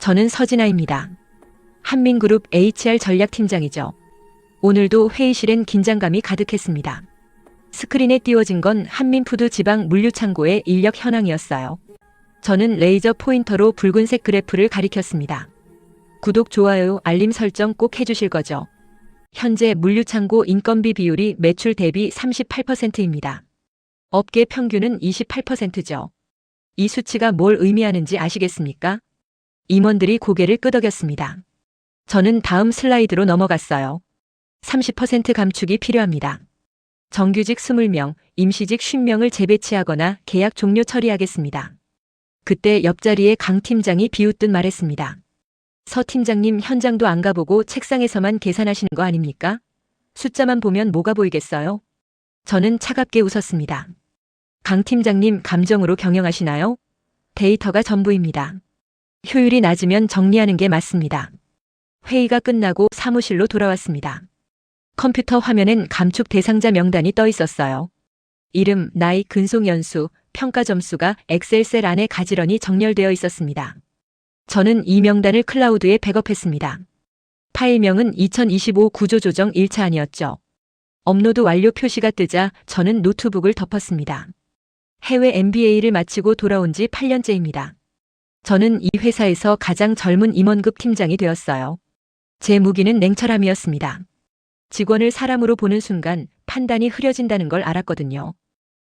저는 서진아입니다. 한민그룹 HR 전략팀장이죠. 오늘도 회의실엔 긴장감이 가득했습니다. 스크린에 띄워진 건 한민푸드 지방 물류창고의 인력 현황이었어요. 저는 레이저 포인터로 붉은색 그래프를 가리켰습니다. 구독, 좋아요, 알림 설정 꼭 해주실 거죠? 현재 물류창고 인건비 비율이 매출 대비 38%입니다. 업계 평균은 28%죠. 이 수치가 뭘 의미하는지 아시겠습니까? 임원들이 고개를 끄덕였습니다. 저는 다음 슬라이드로 넘어갔어요. 30% 감축이 필요합니다. 정규직 20명, 임시직 50명을 재배치하거나 계약 종료 처리하겠습니다. 그때 옆자리에 강 팀장이 비웃듯 말했습니다. 서 팀장님, 현장도 안 가보고 책상에서만 계산하시는 거 아닙니까? 숫자만 보면 뭐가 보이겠어요? 저는 차갑게 웃었습니다. 강 팀장님, 감정으로 경영하시나요? 데이터가 전부입니다. 효율이 낮으면 정리하는 게 맞습니다. 회의가 끝나고 사무실로 돌아왔습니다. 컴퓨터 화면엔 감축 대상자 명단이 떠 있었어요. 이름, 나이, 근속 연수, 평가 점수가 엑셀 셀 안에 가지런히 정렬되어 있었습니다. 저는 이 명단을 클라우드에 백업했습니다. 파일명은 2025 구조조정 1차안이었죠. 업로드 완료 표시가 뜨자 저는 노트북을 덮었습니다. 해외 MBA를 마치고 돌아온 지 8년째입니다. 저는 이 회사에서 가장 젊은 임원급 팀장이 되었어요. 제 무기는 냉철함이었습니다. 직원을 사람으로 보는 순간 판단이 흐려진다는 걸 알았거든요.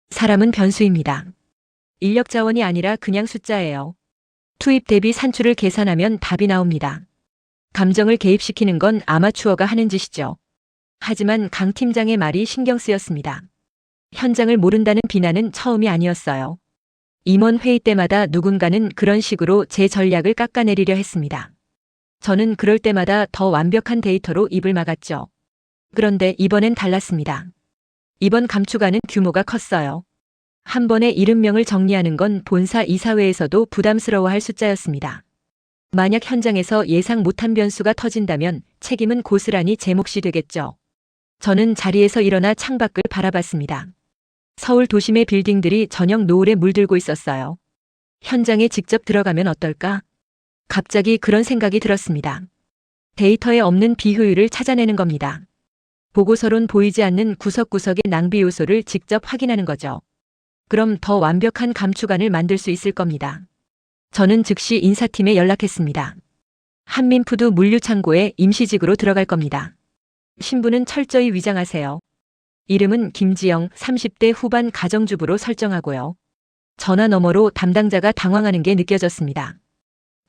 사람은 변수입니다. 인력 자원이 아니라 그냥 숫자예요. 투입 대비 산출을 계산하면 답이 나옵니다. 감정을 개입시키는 건 아마추어가 하는 짓이죠. 하지만 강 팀장의 말이 신경 쓰였습니다. 현장을 모른다는 비난은 처음이 아니었어요. 임원 회의 때마다 누군가는 그런 식으로 제 전략을 깎아내리려 했습니다. 저는 그럴 때마다 더 완벽한 데이터로 입을 막았죠. 그런데 이번엔 달랐습니다. 이번 감축안은 규모가 컸어요. 한 번에 70명을 정리하는 건 본사 이사회에서도 부담스러워할 숫자였습니다. 만약 현장에서 예상 못한 변수가 터진다면 책임은 고스란히 제 몫이 되겠죠. 저는 자리에서 일어나 창밖을 바라봤습니다. 서울 도심의 빌딩들이 저녁 노을에 물들고 있었어요. 현장에 직접 들어가면 어떨까? 갑자기 그런 생각이 들었습니다. 데이터에 없는 비효율을 찾아내는 겁니다. 보고서론 보이지 않는 구석구석의 낭비 요소를 직접 확인하는 거죠. 그럼 더 완벽한 감축안을 만들 수 있을 겁니다. 저는 즉시 인사팀에 연락했습니다. 한민푸드 물류창고에 임시직으로 들어갈 겁니다. 신분은 철저히 위장하세요. 이름은 김지영, 30대 후반 가정주부로 설정하고요. 전화 너머로 담당자가 당황하는 게 느껴졌습니다.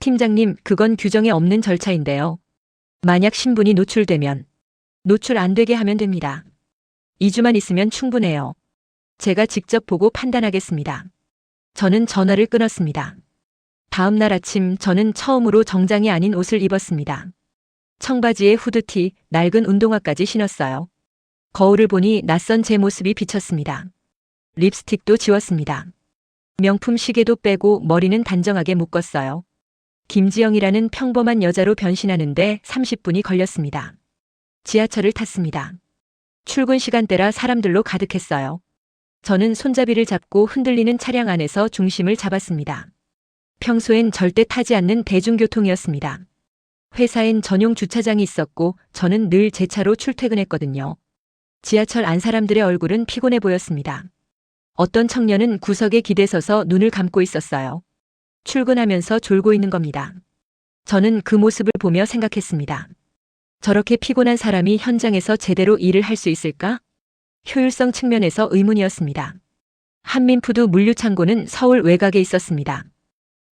팀장님, 그건 규정에 없는 절차인데요. 만약 신분이 노출되면 노출 안 되게 하면 됩니다. 2주만 있으면 충분해요. 제가 직접 보고 판단하겠습니다. 저는 전화를 끊었습니다. 다음 날 아침 저는 처음으로 정장이 아닌 옷을 입었습니다. 청바지에 후드티, 낡은 운동화까지 신었어요. 거울을 보니 낯선 제 모습이 비쳤습니다. 립스틱도 지웠습니다. 명품 시계도 빼고 머리는 단정하게 묶었어요. 김지영이라는 평범한 여자로 변신하는데 30분이 걸렸습니다. 지하철을 탔습니다. 출근 시간대라 사람들로 가득했어요. 저는 손잡이를 잡고 흔들리는 차량 안에서 중심을 잡았습니다. 평소엔 절대 타지 않는 대중교통이었습니다. 회사엔 전용 주차장이 있었고 저는 늘 제 차로 출퇴근했거든요. 지하철 안 사람들의 얼굴은 피곤해 보였습니다. 어떤 청년은 구석에 기대서서 눈을 감고 있었어요. 출근하면서 졸고 있는 겁니다. 저는 그 모습을 보며 생각했습니다. 저렇게 피곤한 사람이 현장에서 제대로 일을 할 수 있을까? 효율성 측면에서 의문이었습니다. 한민푸드 물류창고는 서울 외곽에 있었습니다.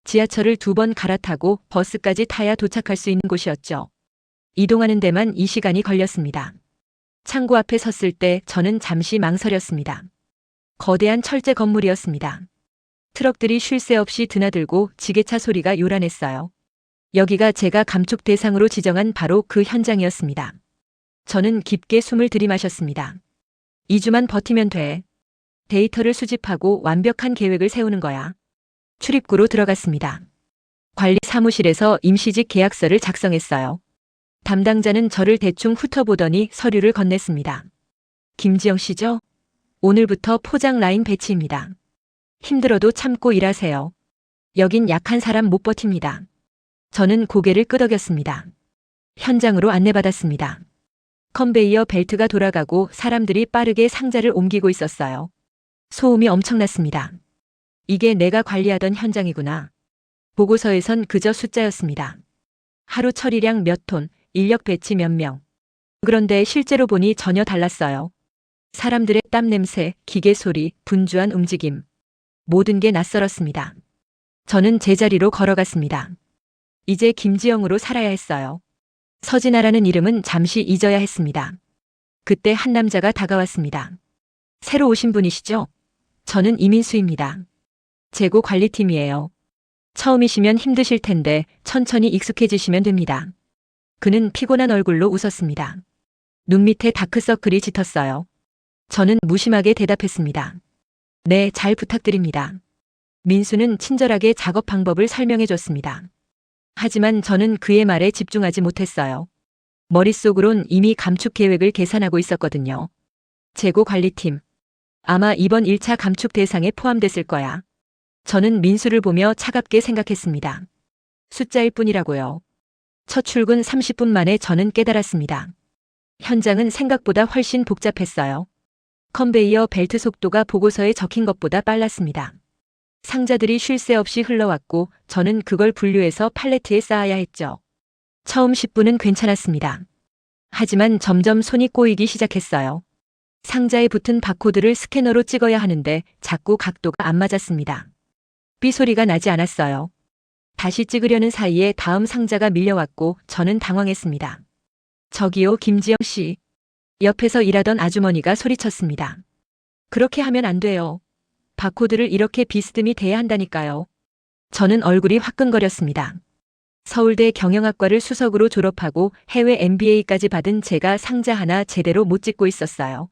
지하철을 2번 갈아타고 버스까지 타야 도착할 수 있는 곳이었죠. 이동하는 데만 2시간이 걸렸습니다. 창고 앞에 섰을 때 저는 잠시 망설였습니다. 거대한 철제 건물이었습니다. 트럭들이 쉴 새 없이 드나들고 지게차 소리가 요란했어요. 여기가 제가 감축 대상으로 지정한 바로 그 현장이었습니다. 저는 깊게 숨을 들이마셨습니다. 2주만 버티면 돼. 데이터를 수집하고 완벽한 계획을 세우는 거야. 출입구로 들어갔습니다. 관리 사무실에서 임시직 계약서를 작성했어요. 담당자는 저를 대충 훑어보더니 서류를 건넸습니다. 김지영 씨죠? 오늘부터 포장 라인 배치입니다. 힘들어도 참고 일하세요. 여긴 약한 사람 못 버팁니다. 저는 고개를 끄덕였습니다. 현장으로 안내받았습니다. 컨베이어 벨트가 돌아가고 사람들이 빠르게 상자를 옮기고 있었어요. 소음이 엄청났습니다. 이게 내가 관리하던 현장이구나. 보고서에선 그저 숫자였습니다. 하루 처리량 몇 톤, 인력 배치 몇 명. 그런데 실제로 보니 전혀 달랐어요. 사람들의 땀 냄새, 기계 소리, 분주한 움직임. 모든 게 낯설었습니다. 저는 제자리로 걸어갔습니다. 이제 김지영으로 살아야 했어요. 서진아라는 이름은 잠시 잊어야 했습니다. 그때 한 남자가 다가왔습니다. 새로 오신 분이시죠? 저는 이민수입니다. 재고 관리팀이에요. 처음이시면 힘드실 텐데 천천히 익숙해지시면 됩니다. 그는 피곤한 얼굴로 웃었습니다. 눈 밑에 다크서클이 짙었어요. 저는 무심하게 대답했습니다. 네, 잘 부탁드립니다. 민수는 친절하게 작업 방법을 설명해 줬습니다. 하지만 저는 그의 말에 집중하지 못했어요. 머릿속으론 이미 감축 계획을 계산하고 있었거든요. 재고 관리팀. 아마 이번 1차 감축 대상에 포함됐을 거야. 저는 민수를 보며 차갑게 생각했습니다. 숫자일 뿐이라고요. 첫 출근 30분 만에 저는 깨달았습니다. 현장은 생각보다 훨씬 복잡했어요. 컨베이어 벨트 속도가 보고서에 적힌 것보다 빨랐습니다. 상자들이 쉴 새 없이 흘러왔고 저는 그걸 분류해서 팔레트에 쌓아야 했죠. 처음 10분은 괜찮았습니다. 하지만 점점 손이 꼬이기 시작했어요. 상자에 붙은 바코드를 스캐너로 찍어야 하는데 자꾸 각도가 안 맞았습니다. 삐 소리가 나지 않았어요. 다시 찍으려는 사이에 다음 상자가 밀려왔고 저는 당황했습니다. 저기요, 김지영 씨. 옆에서 일하던 아주머니가 소리쳤습니다. 그렇게 하면 안 돼요. 바코드를 이렇게 비스듬히 대야 한다니까요. 저는 얼굴이 화끈거렸습니다. 서울대 경영학과를 수석으로 졸업하고 해외 MBA까지 받은 제가 상자 하나 제대로 못 찍고 있었어요.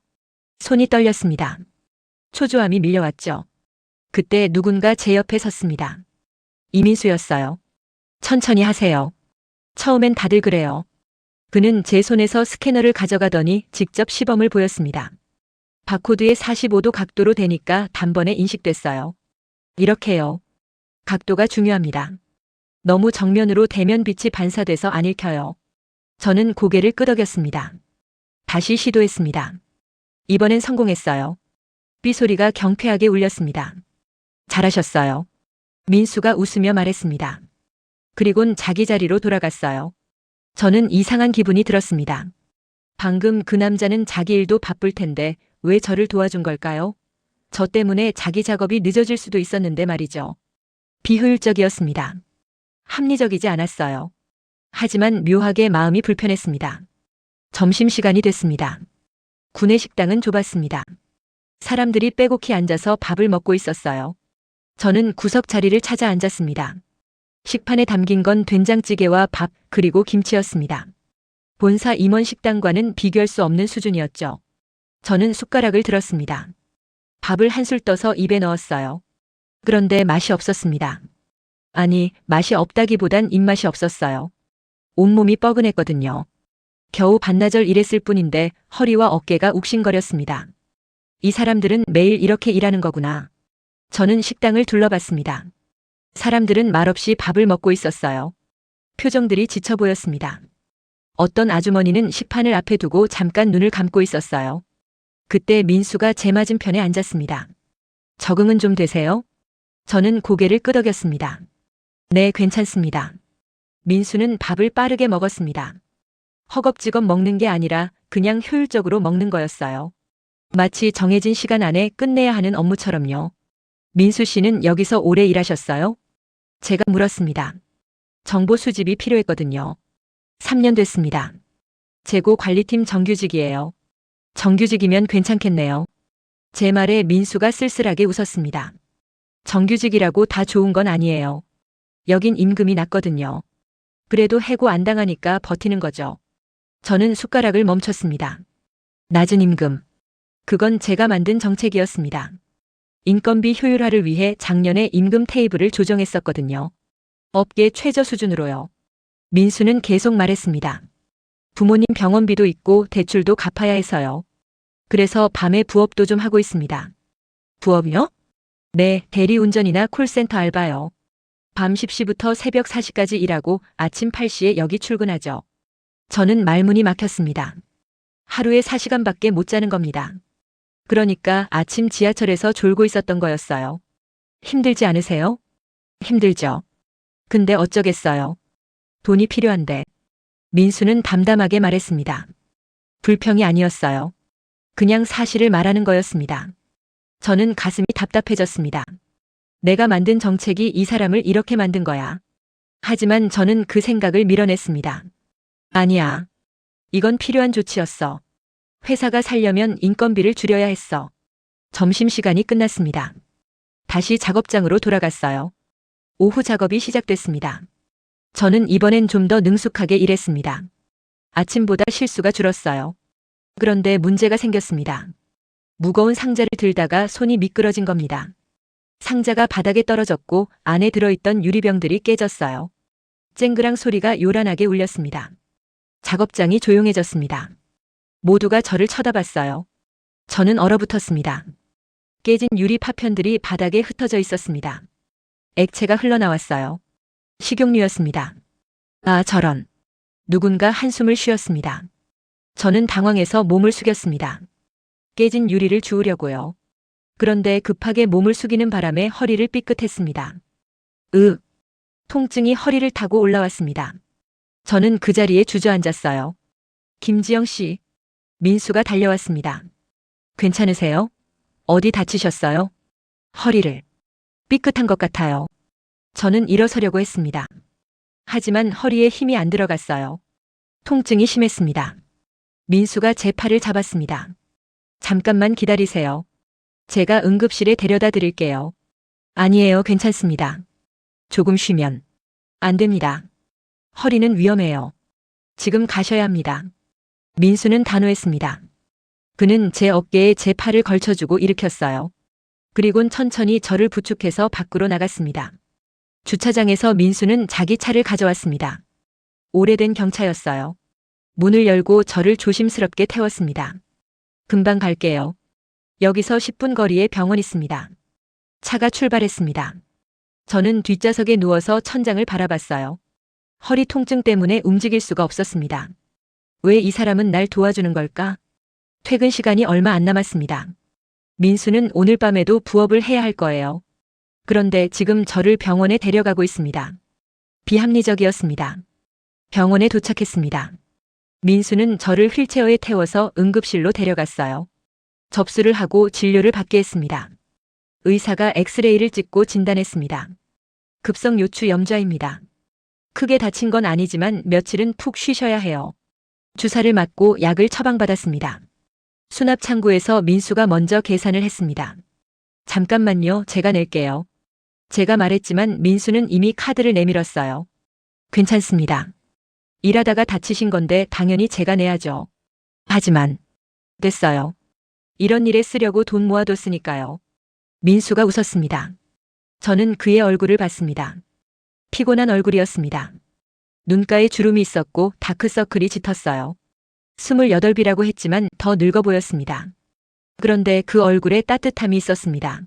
손이 떨렸습니다. 초조함이 밀려왔죠. 그때 누군가 제 옆에 섰습니다. 이민수였어요. 천천히 하세요. 처음엔 다들 그래요. 그는 제 손에서 스캐너를 가져가더니 직접 시범을 보였습니다. 바코드에 45도 각도로 대니까 단번에 인식됐어요. 이렇게요. 각도가 중요합니다. 너무 정면으로 대면 빛이 반사돼서 안 읽혀요. 저는 고개를 끄덕였습니다. 다시 시도했습니다. 이번엔 성공했어요. 삐 소리가 경쾌하게 울렸습니다. 잘하셨어요. 민수가 웃으며 말했습니다. 그리곤 자기 자리로 돌아갔어요. 저는 이상한 기분이 들었습니다. 방금 그 남자는 자기 일도 바쁠 텐데 왜 저를 도와준 걸까요? 저 때문에 자기 작업이 늦어질 수도 있었는데 말이죠. 비효율적이었습니다. 합리적이지 않았어요. 하지만 묘하게 마음이 불편했습니다. 점심시간이 됐습니다. 구내 식당은 좁았습니다. 사람들이 빼곡히 앉아서 밥을 먹고 있었어요. 저는 구석 자리를 찾아 앉았습니다. 식판에 담긴 건 된장찌개와 밥 그리고 김치였습니다. 본사 임원 식당과는 비교할 수 없는 수준이었죠. 저는 숟가락을 들었습니다. 밥을 한술 떠서 입에 넣었어요. 그런데 맛이 없었습니다. 아니, 맛이 없다기보단 입맛이 없었어요. 온몸이 뻐근했거든요. 겨우 반나절 일했을 뿐인데 허리와 어깨가 욱신거렸습니다. 이 사람들은 매일 이렇게 일하는 거구나. 저는 식당을 둘러봤습니다. 사람들은 말없이 밥을 먹고 있었어요. 표정들이 지쳐 보였습니다. 어떤 아주머니는 식판을 앞에 두고 잠깐 눈을 감고 있었어요. 그때 민수가 제 맞은편에 앉았습니다. 적응은 좀 되세요? 저는 고개를 끄덕였습니다. 네, 괜찮습니다. 민수는 밥을 빠르게 먹었습니다. 허겁지겁 먹는 게 아니라 그냥 효율적으로 먹는 거였어요. 마치 정해진 시간 안에 끝내야 하는 업무처럼요. 민수 씨는 여기서 오래 일하셨어요? 제가 물었습니다. 정보 수집이 필요했거든요. 3년 됐습니다. 재고 관리팀 정규직이에요. 정규직이면 괜찮겠네요. 제 말에 민수가 쓸쓸하게 웃었습니다. 정규직이라고 다 좋은 건 아니에요. 여긴 임금이 낮거든요. 그래도 해고 안 당하니까 버티는 거죠. 저는 숟가락을 멈췄습니다. 낮은 임금. 그건 제가 만든 정책이었습니다. 인건비 효율화를 위해 작년에 임금 테이블을 조정했었거든요. 업계 최저 수준으로요. 민수는 계속 말했습니다. 부모님 병원비도 있고 대출도 갚아야 해서요. 그래서 밤에 부업도 좀 하고 있습니다. 부업이요? 네, 대리운전이나 콜센터 알바요. 밤 10시부터 새벽 4시까지 일하고 아침 8시에 여기 출근하죠. 저는 말문이 막혔습니다. 하루에 4시간밖에 못 자는 겁니다. 그러니까 아침 지하철에서 졸고 있었던 거였어요. 힘들지 않으세요? 힘들죠. 근데 어쩌겠어요. 돈이 필요한데. 민수는 담담하게 말했습니다. 불평이 아니었어요. 그냥 사실을 말하는 거였습니다. 저는 가슴이 답답해졌습니다. 내가 만든 정책이 이 사람을 이렇게 만든 거야. 하지만 저는 그 생각을 밀어냈습니다. 아니야. 이건 필요한 조치였어. 회사가 살려면 인건비를 줄여야 했어. 점심시간이 끝났습니다. 다시 작업장으로 돌아갔어요. 오후 작업이 시작됐습니다. 저는 이번엔 좀 더 능숙하게 일했습니다. 아침보다 실수가 줄었어요. 그런데 문제가 생겼습니다. 무거운 상자를 들다가 손이 미끄러진 겁니다. 상자가 바닥에 떨어졌고 안에 들어있던 유리병들이 깨졌어요. 쨍그랑 소리가 요란하게 울렸습니다. 작업장이 조용해졌습니다. 모두가 저를 쳐다봤어요. 저는 얼어붙었습니다. 깨진 유리 파편들이 바닥에 흩어져 있었습니다. 액체가 흘러나왔어요. 식용유였습니다. 아, 저런. 누군가 한숨을 쉬었습니다. 저는 당황해서 몸을 숙였습니다. 깨진 유리를 주우려고요. 그런데 급하게 몸을 숙이는 바람에 허리를 삐끗했습니다. 통증이 허리를 타고 올라왔습니다. 저는 그 자리에 주저앉았어요. 김지영 씨, 민수가 달려왔습니다. 괜찮으세요? 어디 다치셨어요? 허리를. 삐끗한 것 같아요. 저는 일어서려고 했습니다. 하지만 허리에 힘이 안 들어갔어요. 통증이 심했습니다. 민수가 제 팔을 잡았습니다. 잠깐만 기다리세요. 제가 응급실에 데려다 드릴게요. 아니에요, 괜찮습니다. 조금 쉬면. 안 됩니다. 허리는 위험해요. 지금 가셔야 합니다. 민수는 단호했습니다. 그는 제 어깨에 제 팔을 걸쳐주고 일으켰어요. 그리곤 천천히 저를 부축해서 밖으로 나갔습니다. 주차장에서 민수는 자기 차를 가져왔습니다. 오래된 경차였어요. 문을 열고 저를 조심스럽게 태웠습니다. 금방 갈게요. 여기서 10분 거리에 병원 있습니다. 차가 출발했습니다. 저는 뒷좌석에 누워서 천장을 바라봤어요. 허리 통증 때문에 움직일 수가 없었습니다. 왜 이 사람은 날 도와주는 걸까? 퇴근 시간이 얼마 안 남았습니다. 민수는 오늘 밤에도 부업을 해야 할 거예요. 그런데 지금 저를 병원에 데려가고 있습니다. 비합리적이었습니다. 병원에 도착했습니다. 민수는 저를 휠체어에 태워서 응급실로 데려갔어요. 접수를 하고 진료를 받게 했습니다. 의사가 엑스레이를 찍고 진단했습니다. 급성 요추 염좌입니다. 크게 다친 건 아니지만 며칠은 푹 쉬셔야 해요. 주사를 맞고 약을 처방받았습니다. 수납 창구에서 민수가 먼저 계산을 했습니다. 잠깐만요, 제가 낼게요. 제가 말했지만 민수는 이미 카드를 내밀었어요. 괜찮습니다. 일하다가 다치신 건데 당연히 제가 내야죠. 하지만 됐어요. 이런 일에 쓰려고 돈 모아뒀으니까요. 민수가 웃었습니다. 저는 그의 얼굴을 봤습니다. 피곤한 얼굴이었습니다. 눈가에 주름이 있었고 다크서클이 짙었어요. 28이라고 했지만 더 늙어 보였습니다. 그런데 그 얼굴에 따뜻함이 있었습니다.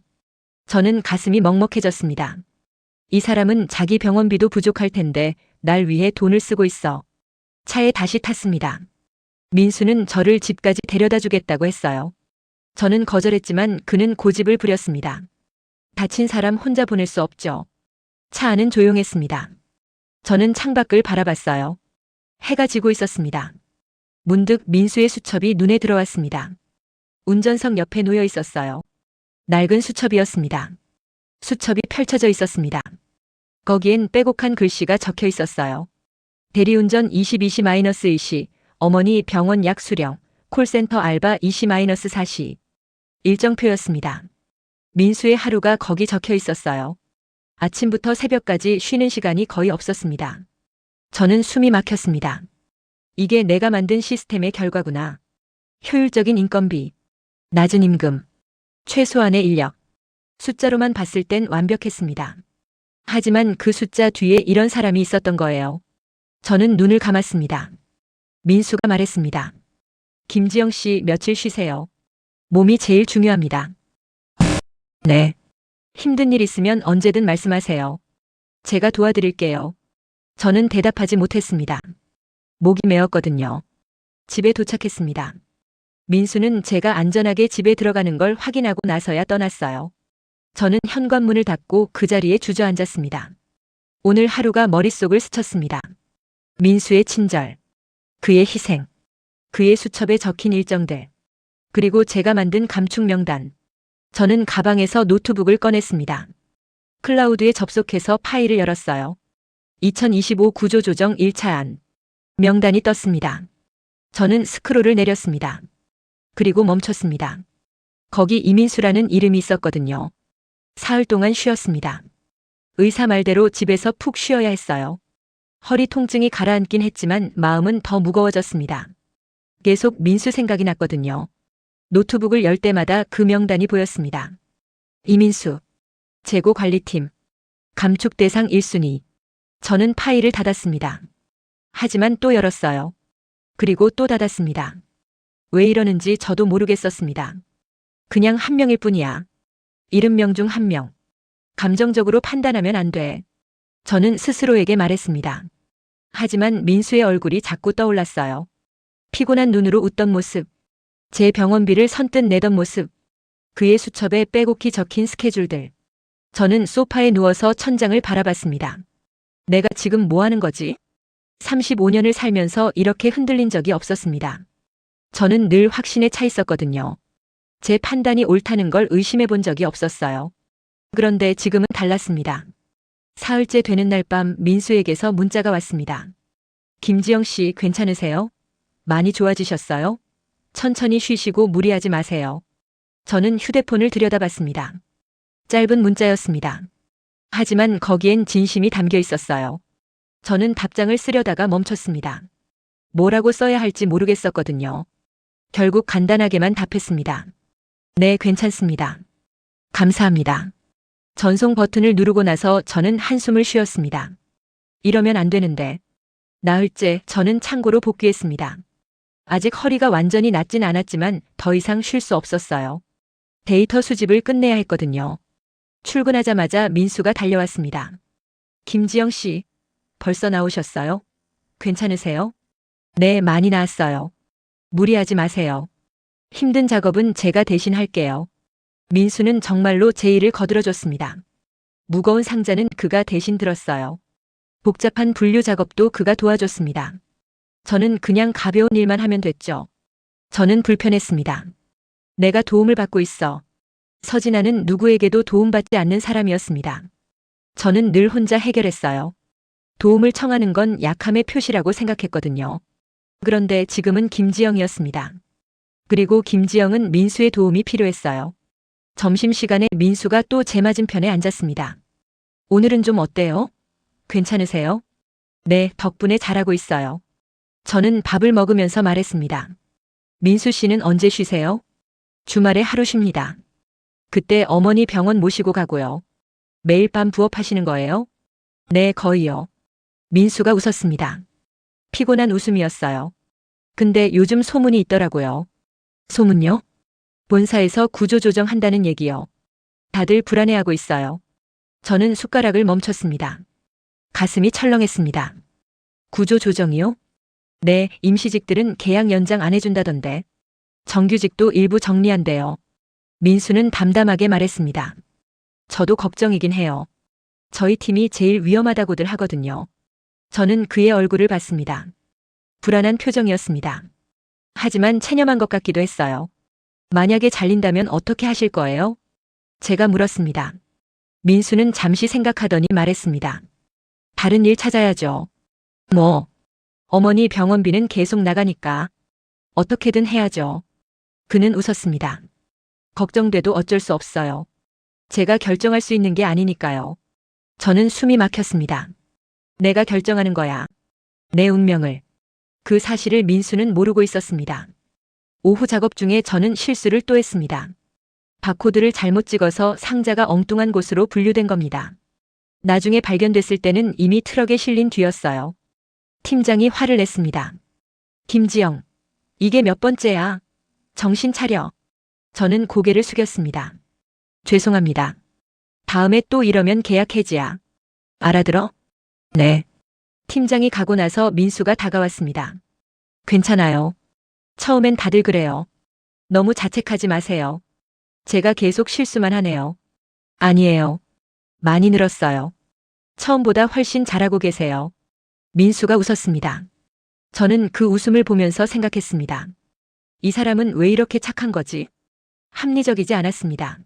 저는 가슴이 먹먹해졌습니다. 이 사람은 자기 병원비도 부족할 텐데 날 위해 돈을 쓰고 있어. 차에 다시 탔습니다. 민수는 저를 집까지 데려다 주겠다고 했어요. 저는 거절했지만 그는 고집을 부렸습니다. 다친 사람 혼자 보낼 수 없죠. 차 안은 조용했습니다. 저는 창밖을 바라봤어요. 해가 지고 있었습니다. 문득 민수의 수첩이 눈에 들어왔습니다. 운전석 옆에 놓여 있었어요. 낡은 수첩이었습니다. 수첩이 펼쳐져 있었습니다. 거기엔 빼곡한 글씨가 적혀 있었어요. 대리운전 22시-1시, 어머니 병원 약 수령, 콜센터 알바 2시-4시. 일정표였습니다. 민수의 하루가 거기 적혀 있었어요. 아침부터 새벽까지 쉬는 시간이 거의 없었습니다. 저는 숨이 막혔습니다. 이게 내가 만든 시스템의 결과구나. 효율적인 인건비, 낮은 임금, 최소한의 인력. 숫자로만 봤을 땐 완벽했습니다. 하지만 그 숫자 뒤에 이런 사람이 있었던 거예요. 저는 눈을 감았습니다. 민수가 말했습니다. 김지영 씨, 며칠 쉬세요. 몸이 제일 중요합니다. 네. 힘든 일 있으면 언제든 말씀하세요. 제가 도와드릴게요. 저는 대답하지 못했습니다. 목이 메었거든요. 집에 도착했습니다. 민수는 제가 안전하게 집에 들어가는 걸 확인하고 나서야 떠났어요. 저는 현관문을 닫고 그 자리에 주저앉았습니다. 오늘 하루가 머릿속을 스쳤습니다. 민수의 친절, 그의 희생, 그의 수첩에 적힌 일정들, 그리고 제가 만든 감축 명단. 저는 가방에서 노트북을 꺼냈습니다. 클라우드에 접속해서 파일을 열었어요. 2025 구조조정 1차안. 명단이 떴습니다. 저는 스크롤을 내렸습니다. 그리고 멈췄습니다. 거기 이민수라는 이름이 있었거든요. 사흘 동안 쉬었습니다. 의사 말대로 집에서 푹 쉬어야 했어요. 허리 통증이 가라앉긴 했지만 마음은 더 무거워졌습니다. 계속 민수 생각이 났거든요. 노트북을 열 때마다 그 명단이 보였습니다. 이민수, 재고관리팀, 감축 대상 1순위. 저는 파일을 닫았습니다. 하지만 또 열었어요. 그리고 또 닫았습니다. 왜 이러는지 저도 모르겠었습니다. 그냥 한 명일 뿐이야. 70명 중 한 명. 감정적으로 판단하면 안 돼. 저는 스스로에게 말했습니다. 하지만 민수의 얼굴이 자꾸 떠올랐어요. 피곤한 눈으로 웃던 모습, 제 병원비를 선뜻 내던 모습, 그의 수첩에 빼곡히 적힌 스케줄들. 저는 소파에 누워서 천장을 바라봤습니다. 내가 지금 뭐 하는 거지? 35년을 살면서 이렇게 흔들린 적이 없었습니다. 저는 늘 확신에 차 있었거든요. 제 판단이 옳다는 걸 의심해 본 적이 없었어요. 그런데 지금은 달랐습니다. 사흘째 되는 날 밤 민수에게서 문자가 왔습니다. 김지영 씨 괜찮으세요? 많이 좋아지셨어요? 천천히 쉬시고 무리하지 마세요. 저는 휴대폰을 들여다봤습니다. 짧은 문자였습니다. 하지만 거기엔 진심이 담겨 있었어요. 저는 답장을 쓰려다가 멈췄습니다. 뭐라고 써야 할지 모르겠었거든요. 결국 간단하게만 답했습니다. 네, 괜찮습니다. 감사합니다. 전송 버튼을 누르고 나서 저는 한숨을 쉬었습니다. 이러면 안 되는데. 나흘째 저는 창고로 복귀했습니다. 아직 허리가 완전히 낫진 않았지만 더 이상 쉴 수 없었어요. 데이터 수집을 끝내야 했거든요. 출근하자마자 민수가 달려왔습니다. 김지영 씨, 벌써 나오셨어요? 괜찮으세요? 네, 많이 나았어요. 무리하지 마세요. 힘든 작업은 제가 대신 할게요. 민수는 정말로 제 일을 거들어줬습니다. 무거운 상자는 그가 대신 들었어요. 복잡한 분류 작업도 그가 도와줬습니다. 저는 그냥 가벼운 일만 하면 됐죠. 저는 불편했습니다. 내가 도움을 받고 있어. 서진아는 누구에게도 도움받지 않는 사람이었습니다. 저는 늘 혼자 해결했어요. 도움을 청하는 건 약함의 표시라고 생각했거든요. 그런데 지금은 김지영이었습니다. 그리고 김지영은 민수의 도움이 필요했어요. 점심시간에 민수가 또 제 맞은편에 앉았습니다. 오늘은 좀 어때요? 괜찮으세요? 네, 덕분에 잘하고 있어요. 저는 밥을 먹으면서 말했습니다. 민수 씨는 언제 쉬세요? 주말에 하루 쉽니다. 그때 어머니 병원 모시고 가고요. 매일 밤 부업하시는 거예요? 네, 거의요. 민수가 웃었습니다. 피곤한 웃음이었어요. 근데 요즘 소문이 있더라고요. 소문요? 본사에서 구조조정한다는 얘기요. 다들 불안해하고 있어요. 저는 숟가락을 멈췄습니다. 가슴이 철렁했습니다. 구조조정이요? 네, 임시직들은 계약 연장 안 해준다던데. 정규직도 일부 정리한대요. 민수는 담담하게 말했습니다. 저도 걱정이긴 해요. 저희 팀이 제일 위험하다고들 하거든요. 저는 그의 얼굴을 봤습니다. 불안한 표정이었습니다. 하지만 체념한 것 같기도 했어요. 만약에 잘린다면 어떻게 하실 거예요? 제가 물었습니다. 민수는 잠시 생각하더니 말했습니다. 다른 일 찾아야죠. 뭐? 어머니 병원비는 계속 나가니까. 어떻게든 해야죠. 그는 웃었습니다. 걱정돼도 어쩔 수 없어요. 제가 결정할 수 있는 게 아니니까요. 저는 숨이 막혔습니다. 내가 결정하는 거야. 내 운명을. 그 사실을 민수는 모르고 있었습니다. 오후 작업 중에 저는 실수를 또 했습니다. 바코드를 잘못 찍어서 상자가 엉뚱한 곳으로 분류된 겁니다. 나중에 발견됐을 때는 이미 트럭에 실린 뒤였어요. 팀장이 화를 냈습니다. 김지영, 이게 몇 번째야? 정신 차려. 저는 고개를 숙였습니다. 죄송합니다. 다음에 또 이러면 계약 해지야. 알아들어? 네. 팀장이 가고 나서 민수가 다가왔습니다. 괜찮아요. 처음엔 다들 그래요. 너무 자책하지 마세요. 제가 계속 실수만 하네요. 아니에요. 많이 늘었어요. 처음보다 훨씬 잘하고 계세요. 민수가 웃었습니다. 저는 그 웃음을 보면서 생각했습니다. 이 사람은 왜 이렇게 착한 거지? 합리적이지 않았습니다.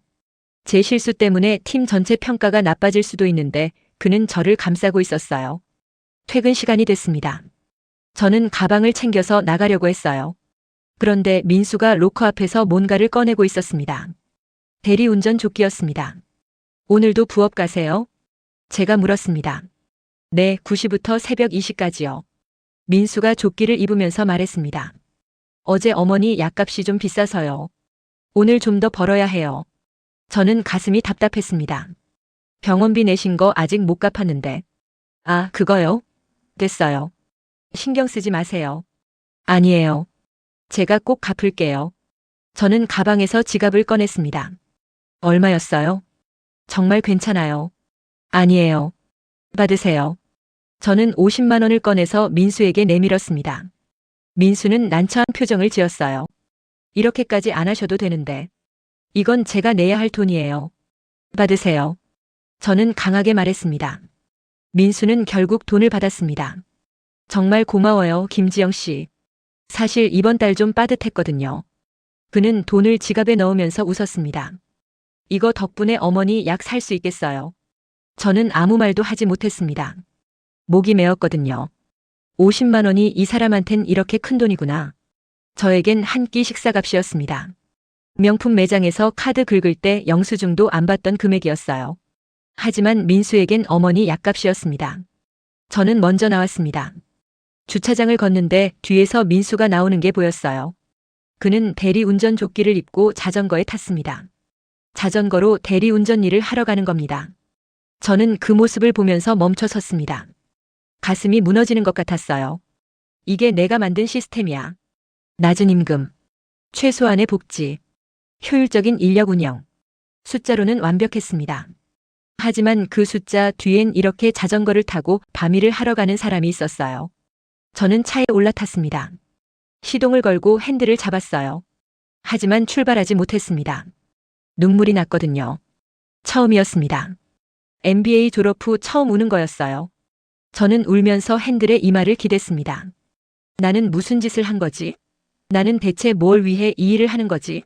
제 실수 때문에 팀 전체 평가가 나빠질 수도 있는데 그는 저를 감싸고 있었어요. 퇴근 시간이 됐습니다. 저는 가방을 챙겨서 나가려고 했어요. 그런데 민수가 로커 앞에서 뭔가를 꺼내고 있었습니다. 대리운전 조끼였습니다. 오늘도 부업 가세요? 제가 물었습니다. 네, 9시부터 새벽 2시까지요. 민수가 조끼를 입으면서 말했습니다. 어제 어머니 약값이 좀 비싸서요. 오늘 좀 더 벌어야 해요. 저는 가슴이 답답했습니다. 병원비 내신 거 아직 못 갚았는데. 아, 그거요? 됐어요. 신경 쓰지 마세요. 아니에요. 제가 꼭 갚을게요. 저는 가방에서 지갑을 꺼냈습니다. 얼마였어요? 정말 괜찮아요. 아니에요. 받으세요. 저는 50만 원을 꺼내서 민수에게 내밀었습니다. 민수는 난처한 표정을 지었어요. 이렇게까지 안 하셔도 되는데. 이건 제가 내야 할 돈이에요. 받으세요. 저는 강하게 말했습니다. 민수는 결국 돈을 받았습니다. 정말 고마워요, 김지영 씨. 사실 이번 달 좀 빠듯했거든요. 그는 돈을 지갑에 넣으면서 웃었습니다. 이거 덕분에 어머니 약 살 수 있겠어요. 저는 아무 말도 하지 못했습니다. 목이 메었거든요. 50만 원이 이 사람한텐 이렇게 큰 돈이구나. 저에겐 한 끼 식사값이었습니다. 명품 매장에서 카드 긁을 때 영수증도 안 받던 금액이었어요. 하지만 민수에겐 어머니 약값이었습니다. 저는 먼저 나왔습니다. 주차장을 걷는데 뒤에서 민수가 나오는 게 보였어요. 그는 대리운전 조끼를 입고 자전거에 탔습니다. 자전거로 대리운전 일을 하러 가는 겁니다. 저는 그 모습을 보면서 멈춰 섰습니다. 가슴이 무너지는 것 같았어요. 이게 내가 만든 시스템이야. 낮은 임금, 최소한의 복지, 효율적인 인력 운영. 숫자로는 완벽했습니다. 하지만 그 숫자 뒤엔 이렇게 자전거를 타고 밤일을 하러 가는 사람이 있었어요. 저는 차에 올라탔습니다. 시동을 걸고 핸들을 잡았어요. 하지만 출발하지 못했습니다. 눈물이 났거든요. 처음이었습니다. MBA 졸업 후 처음 우는 거였어요. 저는 울면서 핸들에 이마를 기댔습니다. 나는 무슨 짓을 한 거지? 나는 대체 뭘 위해 이 일을 하는 거지?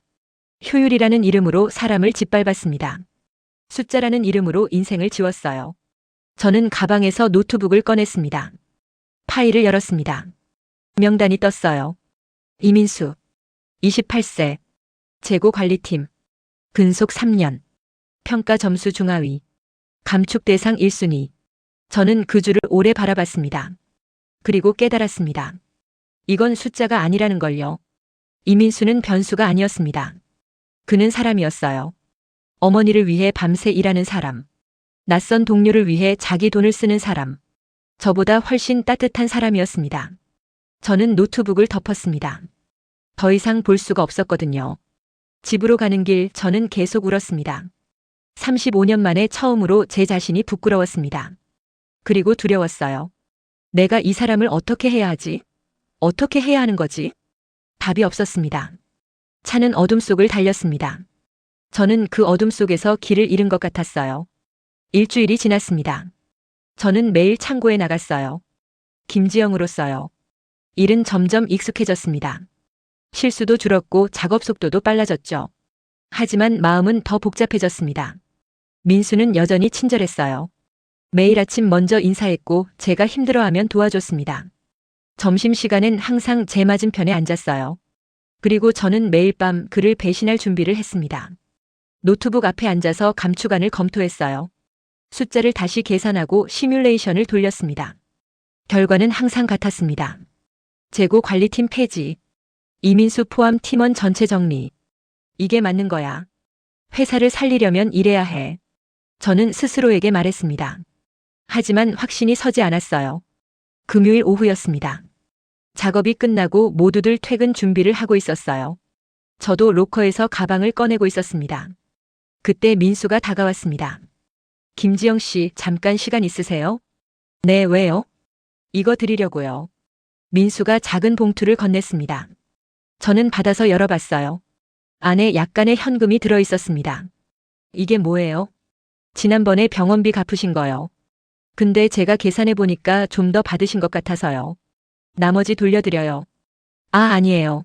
효율이라는 이름으로 사람을 짓밟았습니다. 숫자라는 이름으로 인생을 지웠어요. 저는 가방에서 노트북을 꺼냈습니다. 파일을 열었습니다. 명단이 떴어요. 이민수, 28세, 재고관리팀, 근속 3년, 평가 점수 중하위, 감축 대상 1순위. 저는 그 줄을 오래 바라봤습니다. 그리고 깨달았습니다. 이건 숫자가 아니라는 걸요. 이민수는 변수가 아니었습니다. 그는 사람이었어요. 어머니를 위해 밤새 일하는 사람. 낯선 동료를 위해 자기 돈을 쓰는 사람. 저보다 훨씬 따뜻한 사람이었습니다. 저는 노트북을 덮었습니다. 더 이상 볼 수가 없었거든요. 집으로 가는 길 저는 계속 울었습니다. 35년 만에 처음으로 제 자신이 부끄러웠습니다. 그리고 두려웠어요. 내가 이 사람을 어떻게 해야 하지? 어떻게 해야 하는 거지? 답이 없었습니다. 차는 어둠 속을 달렸습니다. 저는 그 어둠 속에서 길을 잃은 것 같았어요. 일주일이 지났습니다. 저는 매일 창고에 나갔어요. 김지영으로서요. 일은 점점 익숙해졌습니다. 실수도 줄었고 작업 속도도 빨라졌죠. 하지만 마음은 더 복잡해졌습니다. 민수는 여전히 친절했어요. 매일 아침 먼저 인사했고 제가 힘들어하면 도와줬습니다. 점심시간엔 항상 제 맞은편에 앉았어요. 그리고 저는 매일 밤 그를 배신할 준비를 했습니다. 노트북 앞에 앉아서 감축안을 검토했어요. 숫자를 다시 계산하고 시뮬레이션을 돌렸습니다. 결과는 항상 같았습니다. 재고 관리팀 폐지. 이민수 포함 팀원 전체 정리. 이게 맞는 거야. 회사를 살리려면 이래야 해. 저는 스스로에게 말했습니다. 하지만 확신이 서지 않았어요. 금요일 오후였습니다. 작업이 끝나고 모두들 퇴근 준비를 하고 있었어요. 저도 로커에서 가방을 꺼내고 있었습니다. 그때 민수가 다가왔습니다. 김지영 씨, 잠깐 시간 있으세요? 네, 왜요? 이거 드리려고요. 민수가 작은 봉투를 건넸습니다. 저는 받아서 열어봤어요. 안에 약간의 현금이 들어 있었습니다. 이게 뭐예요? 지난번에 병원비 갚으신 거요. 근데 제가 계산해 보니까 좀 더 받으신 것 같아서요. 나머지 돌려드려요. 아, 아니에요.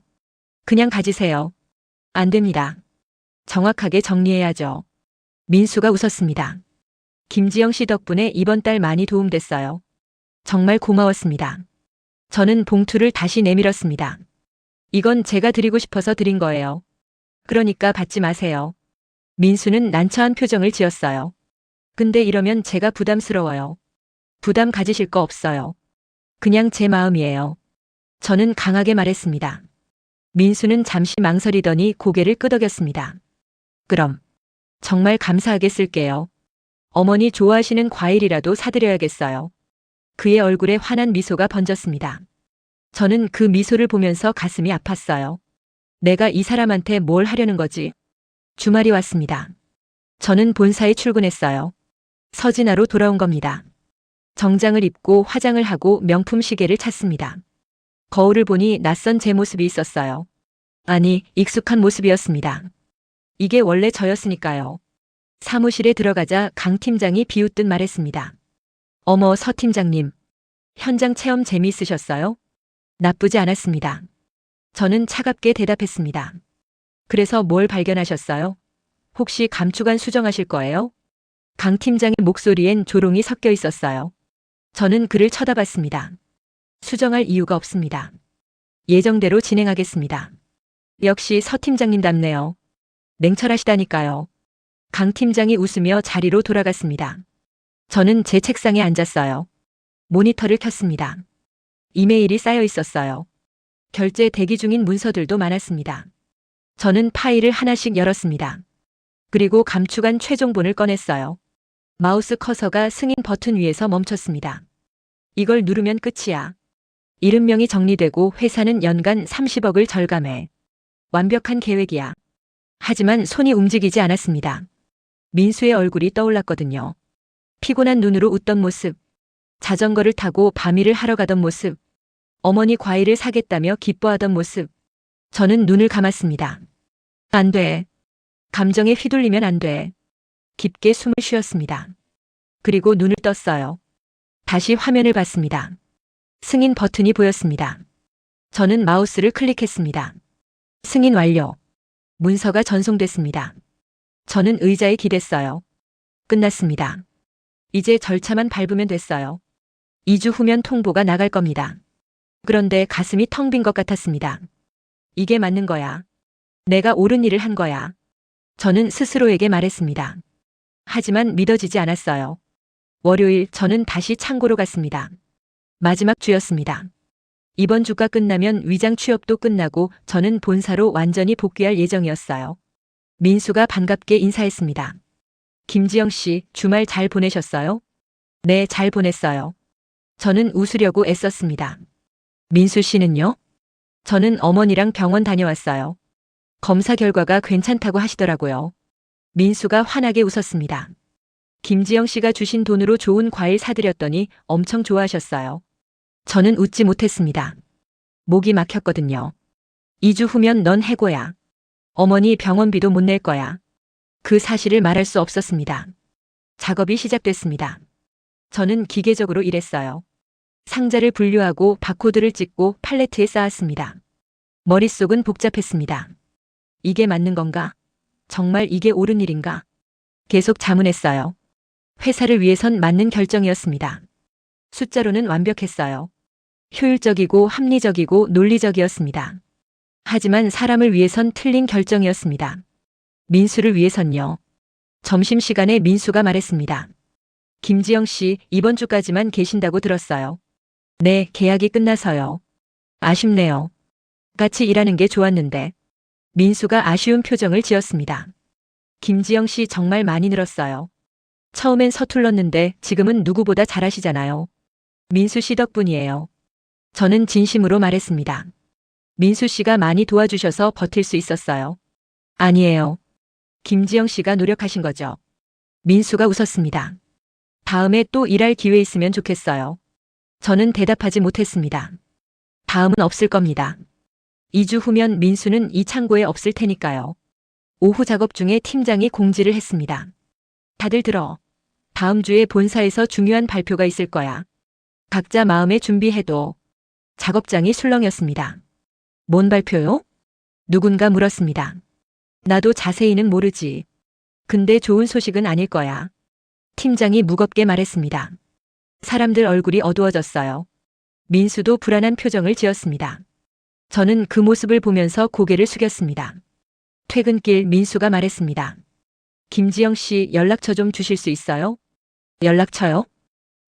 그냥 가지세요. 안 됩니다. 정확하게 정리해야죠. 민수가 웃었습니다. 김지영 씨 덕분에 이번 달 많이 도움됐어요. 정말 고마웠습니다. 저는 봉투를 다시 내밀었습니다. 이건 제가 드리고 싶어서 드린 거예요. 그러니까 받지 마세요. 민수는 난처한 표정을 지었어요. 근데 이러면 제가 부담스러워요. 부담 가지실 거 없어요. 그냥 제 마음이에요. 저는 강하게 말했습니다. 민수는 잠시 망설이더니 고개를 끄덕였습니다. 그럼 정말 감사하게 쓸게요. 어머니 좋아하시는 과일이라도 사드려야겠어요. 그의 얼굴에 환한 미소가 번졌습니다. 저는 그 미소를 보면서 가슴이 아팠어요. 내가 이 사람한테 뭘 하려는 거지? 주말이 왔습니다. 저는 본사에 출근했어요. 서진아로 돌아온 겁니다. 정장을 입고 화장을 하고 명품 시계를 찼습니다. 거울을 보니 낯선 제 모습이 있었어요. 아니, 익숙한 모습이었습니다. 이게 원래 저였으니까요. 사무실에 들어가자 강 팀장이 비웃듯 말했습니다. 어머, 서 팀장님. 현장 체험 재미있으셨어요? 나쁘지 않았습니다. 저는 차갑게 대답했습니다. 그래서 뭘 발견하셨어요? 혹시 감축안 수정하실 거예요? 강 팀장의 목소리엔 조롱이 섞여 있었어요. 저는 그를 쳐다봤습니다. 수정할 이유가 없습니다. 예정대로 진행하겠습니다. 역시 서 팀장님답네요. 냉철하시다니까요. 강 팀장이 웃으며 자리로 돌아갔습니다. 저는 제 책상에 앉았어요. 모니터를 켰습니다. 이메일이 쌓여 있었어요. 결제 대기 중인 문서들도 많았습니다. 저는 파일을 하나씩 열었습니다. 그리고 감축한 최종본을 꺼냈어요. 마우스 커서가 승인 버튼 위에서 멈췄습니다. 이걸 누르면 끝이야. 이름명이 정리되고 회사는 연간 30억을 절감해. 완벽한 계획이야. 하지만 손이 움직이지 않았습니다. 민수의 얼굴이 떠올랐거든요. 피곤한 눈으로 웃던 모습, 자전거를 타고 밤일을 하러 가던 모습, 어머니 과일을 사겠다며 기뻐하던 모습. 저는 눈을 감았습니다. 안 돼. 감정에 휘둘리면 안 돼. 깊게 숨을 쉬었습니다. 그리고 눈을 떴어요. 다시 화면을 봤습니다. 승인 버튼이 보였습니다. 저는 마우스를 클릭했습니다. 승인 완료. 문서가 전송됐습니다. 저는 의자에 기댔어요. 끝났습니다. 이제 절차만 밟으면 됐어요. 2주 후면 통보가 나갈 겁니다. 그런데 가슴이 텅 빈 것 같았습니다. 이게 맞는 거야. 내가 옳은 일을 한 거야. 저는 스스로에게 말했습니다. 하지만 믿어지지 않았어요. 월요일 저는 다시 창고로 갔습니다. 마지막 주였습니다. 이번 주가 끝나면 위장 취업도 끝나고 저는 본사로 완전히 복귀할 예정이었어요. 민수가 반갑게 인사했습니다. 김지영 씨, 주말 잘 보내셨어요? 네, 잘 보냈어요. 저는 웃으려고 애썼습니다. 민수 씨는요? 저는 어머니랑 병원 다녀왔어요. 검사 결과가 괜찮다고 하시더라고요. 민수가 환하게 웃었습니다. 김지영 씨가 주신 돈으로 좋은 과일 사드렸더니 엄청 좋아하셨어요. 저는 웃지 못했습니다. 목이 막혔거든요. 2주 후면 넌 해고야. 어머니 병원비도 못 낼 거야. 그 사실을 말할 수 없었습니다. 작업이 시작됐습니다. 저는 기계적으로 일했어요. 상자를 분류하고 바코드를 찍고 팔레트에 쌓았습니다. 머릿속은 복잡했습니다. 이게 맞는 건가? 정말 이게 옳은 일인가? 계속 자문했어요. 회사를 위해선 맞는 결정이었습니다. 숫자로는 완벽했어요. 효율적이고 합리적이고 논리적이었습니다. 하지만 사람을 위해선 틀린 결정이었습니다. 민수를 위해선요. 점심시간에 민수가 말했습니다. 김지영 씨, 이번 주까지만 계신다고 들었어요. 네, 계약이 끝나서요. 아쉽네요. 같이 일하는 게 좋았는데. 민수가 아쉬운 표정을 지었습니다. 김지영 씨 정말 많이 늘었어요. 처음엔 서툴렀는데 지금은 누구보다 잘하시잖아요. 민수 씨 덕분이에요. 저는 진심으로 말했습니다. 민수 씨가 많이 도와주셔서 버틸 수 있었어요. 아니에요. 김지영 씨가 노력하신 거죠. 민수가 웃었습니다. 다음에 또 일할 기회 있으면 좋겠어요. 저는 대답하지 못했습니다. 다음은 없을 겁니다. 2주 후면 민수는 이 창고에 없을 테니까요. 오후 작업 중에 팀장이 공지를 했습니다. 다들 들어. 다음 주에 본사에서 중요한 발표가 있을 거야. 각자 마음에 준비해도. 작업장이 술렁였습니다. 뭔 발표요? 누군가 물었습니다. 나도 자세히는 모르지. 근데 좋은 소식은 아닐 거야. 팀장이 무겁게 말했습니다. 사람들 얼굴이 어두워졌어요. 민수도 불안한 표정을 지었습니다. 저는 그 모습을 보면서 고개를 숙였습니다. 퇴근길 민수가 말했습니다. 김지영 씨 연락처 좀 주실 수 있어요? 연락처요?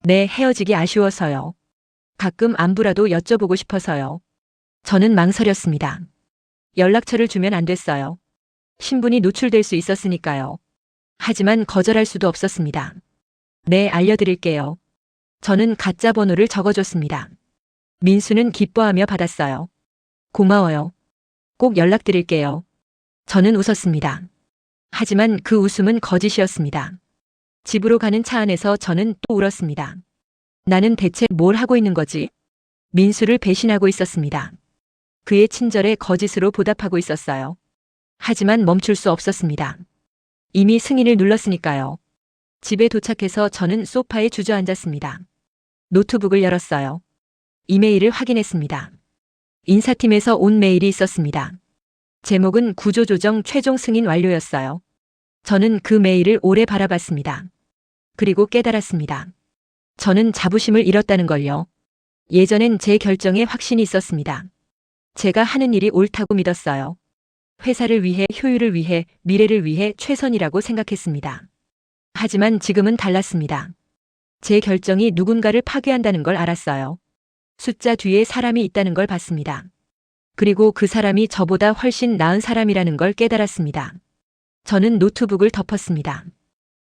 네, 헤어지기 아쉬워서요. 가끔 안부라도 여쭤보고 싶어서요. 저는 망설였습니다. 연락처를 주면 안 됐어요. 신분이 노출될 수 있었으니까요. 하지만 거절할 수도 없었습니다. 네, 알려드릴게요. 저는 가짜 번호를 적어줬습니다. 민수는 기뻐하며 받았어요. 고마워요. 꼭 연락드릴게요. 저는 웃었습니다. 하지만 그 웃음은 거짓이었습니다. 집으로 가는 차 안에서 저는 또 울었습니다. 나는 대체 뭘 하고 있는 거지? 민수를 배신하고 있었습니다. 그의 친절에 거짓으로 보답하고 있었어요. 하지만 멈출 수 없었습니다. 이미 승인을 눌렀으니까요. 집에 도착해서 저는 소파에 주저앉았습니다. 노트북을 열었어요. 이메일을 확인했습니다. 인사팀에서 온 메일이 있었습니다. 제목은 구조조정 최종 승인 완료였어요. 저는 그 메일을 오래 바라봤습니다. 그리고 깨달았습니다. 저는 자부심을 잃었다는 걸요. 예전엔 제 결정에 확신이 있었습니다. 제가 하는 일이 옳다고 믿었어요. 회사를 위해, 효율을 위해, 미래를 위해 최선이라고 생각했습니다. 하지만 지금은 달랐습니다. 제 결정이 누군가를 파괴한다는 걸 알았어요. 숫자 뒤에 사람이 있다는 걸 봤습니다. 그리고 그 사람이 저보다 훨씬 나은 사람이라는 걸 깨달았습니다. 저는 노트북을 덮었습니다.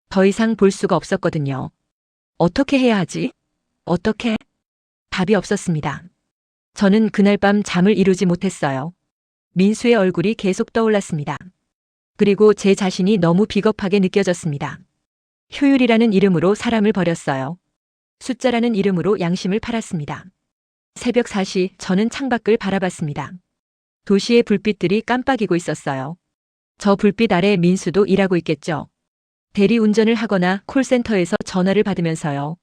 더 이상 볼 수가 없었거든요. 어떻게 해야 하지? 어떻게? 답이 없었습니다. 저는 그날 밤 잠을 이루지 못했어요. 민수의 얼굴이 계속 떠올랐습니다. 그리고 제 자신이 너무 비겁하게 느껴졌습니다. 효율이라는 이름으로 사람을 버렸어요. 숫자라는 이름으로 양심을 팔았습니다. 새벽 4시 저는 창밖을 바라봤습니다. 도시의 불빛들이 깜빡이고 있었어요. 저 불빛 아래 민수도 일하고 있겠죠. 대리 운전을 하거나 콜센터에서 전화를 받으면서요.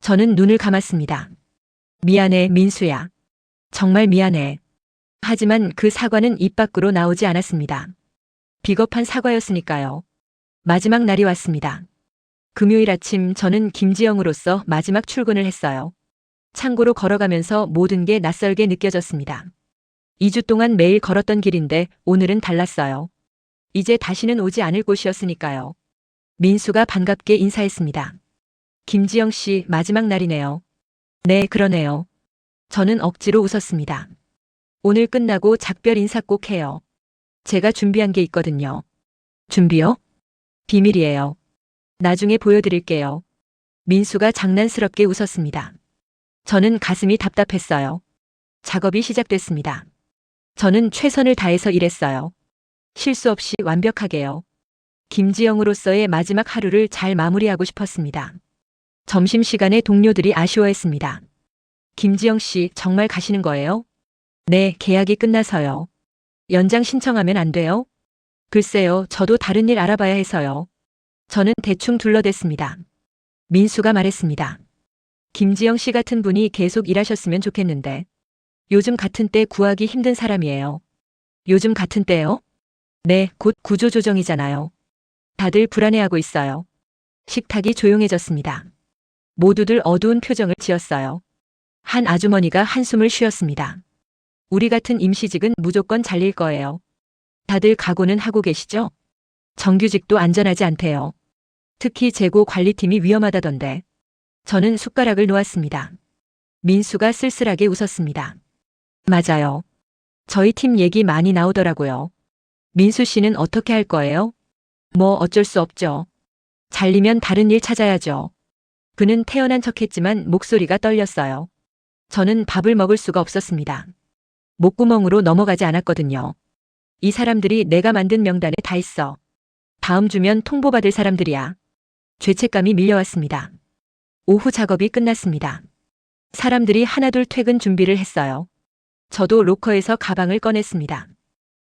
저는 눈을 감았습니다. 미안해, 민수야. 정말 미안해. 하지만 그 사과는 입 밖으로 나오지 않았습니다. 비겁한 사과였으니까요. 마지막 날이 왔습니다. 금요일 아침 저는 김지영으로서 마지막 출근을 했어요. 창고로 걸어가면서 모든 게 낯설게 느껴졌습니다. 2주 동안 매일 걸었던 길인데 오늘은 달랐어요. 이제 다시는 오지 않을 곳이었으니까요. 민수가 반갑게 인사했습니다. 김지영 씨, 마지막 날이네요. 네, 그러네요. 저는 억지로 웃었습니다. 오늘 끝나고 작별 인사 꼭 해요. 제가 준비한 게 있거든요. 준비요? 비밀이에요. 나중에 보여드릴게요. 민수가 장난스럽게 웃었습니다. 저는 가슴이 답답했어요. 작업이 시작됐습니다. 저는 최선을 다해서 일했어요. 실수 없이 완벽하게요. 김지영으로서의 마지막 하루를 잘 마무리하고 싶었습니다. 점심시간에 동료들이 아쉬워했습니다. 김지영 씨, 정말 가시는 거예요? 네, 계약이 끝나서요. 연장 신청하면 안 돼요? 글쎄요, 저도 다른 일 알아봐야 해서요. 저는 대충 둘러댔습니다. 민수가 말했습니다. 김지영 씨 같은 분이 계속 일하셨으면 좋겠는데. 요즘 같은 때 구하기 힘든 사람이에요. 요즘 같은 때요? 네, 곧 구조조정이잖아요. 다들 불안해하고 있어요. 식탁이 조용해졌습니다. 모두들 어두운 표정을 지었어요. 한 아주머니가 한숨을 쉬었습니다. 우리 같은 임시직은 무조건 잘릴 거예요. 다들 각오는 하고 계시죠? 정규직도 안전하지 않대요. 특히 재고 관리팀이 위험하다던데. 저는 숟가락을 놓았습니다. 민수가 쓸쓸하게 웃었습니다. 맞아요. 저희 팀 얘기 많이 나오더라고요. 민수 씨는 어떻게 할 거예요? 뭐 어쩔 수 없죠. 잘리면 다른 일 찾아야죠. 그는 태연한 척했지만 목소리가 떨렸어요. 저는 밥을 먹을 수가 없었습니다. 목구멍으로 넘어가지 않았거든요. 이 사람들이 내가 만든 명단에 다 있어. 다음 주면 통보받을 사람들이야. 죄책감이 밀려왔습니다. 오후 작업이 끝났습니다. 사람들이 하나둘 퇴근 준비를 했어요. 저도 로커에서 가방을 꺼냈습니다.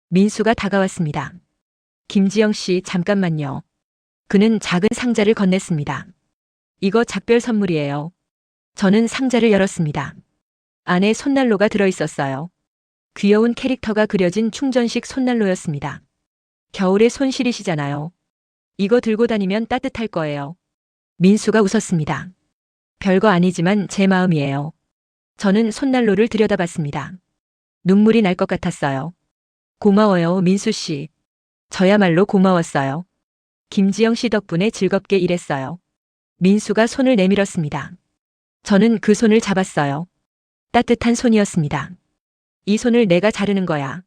민수가 다가왔습니다. 김지영 씨, 잠깐만요. 그는 작은 상자를 건넸습니다. 이거 작별 선물이에요. 저는 상자를 열었습니다. 안에 손난로가 들어있었어요. 귀여운 캐릭터가 그려진 충전식 손난로였습니다. 겨울에 손 시리시잖아요. 이거 들고 다니면 따뜻할 거예요. 민수가 웃었습니다. 별거 아니지만 제 마음이에요. 저는 손난로를 들여다봤습니다. 눈물이 날 것 같았어요. 고마워요, 민수 씨. 저야말로 고마웠어요. 김지영 씨 덕분에 즐겁게 일했어요. 민수가 손을 내밀었습니다. 저는 그 손을 잡았어요. 따뜻한 손이었습니다. 이 손을 내가 자르는 거야.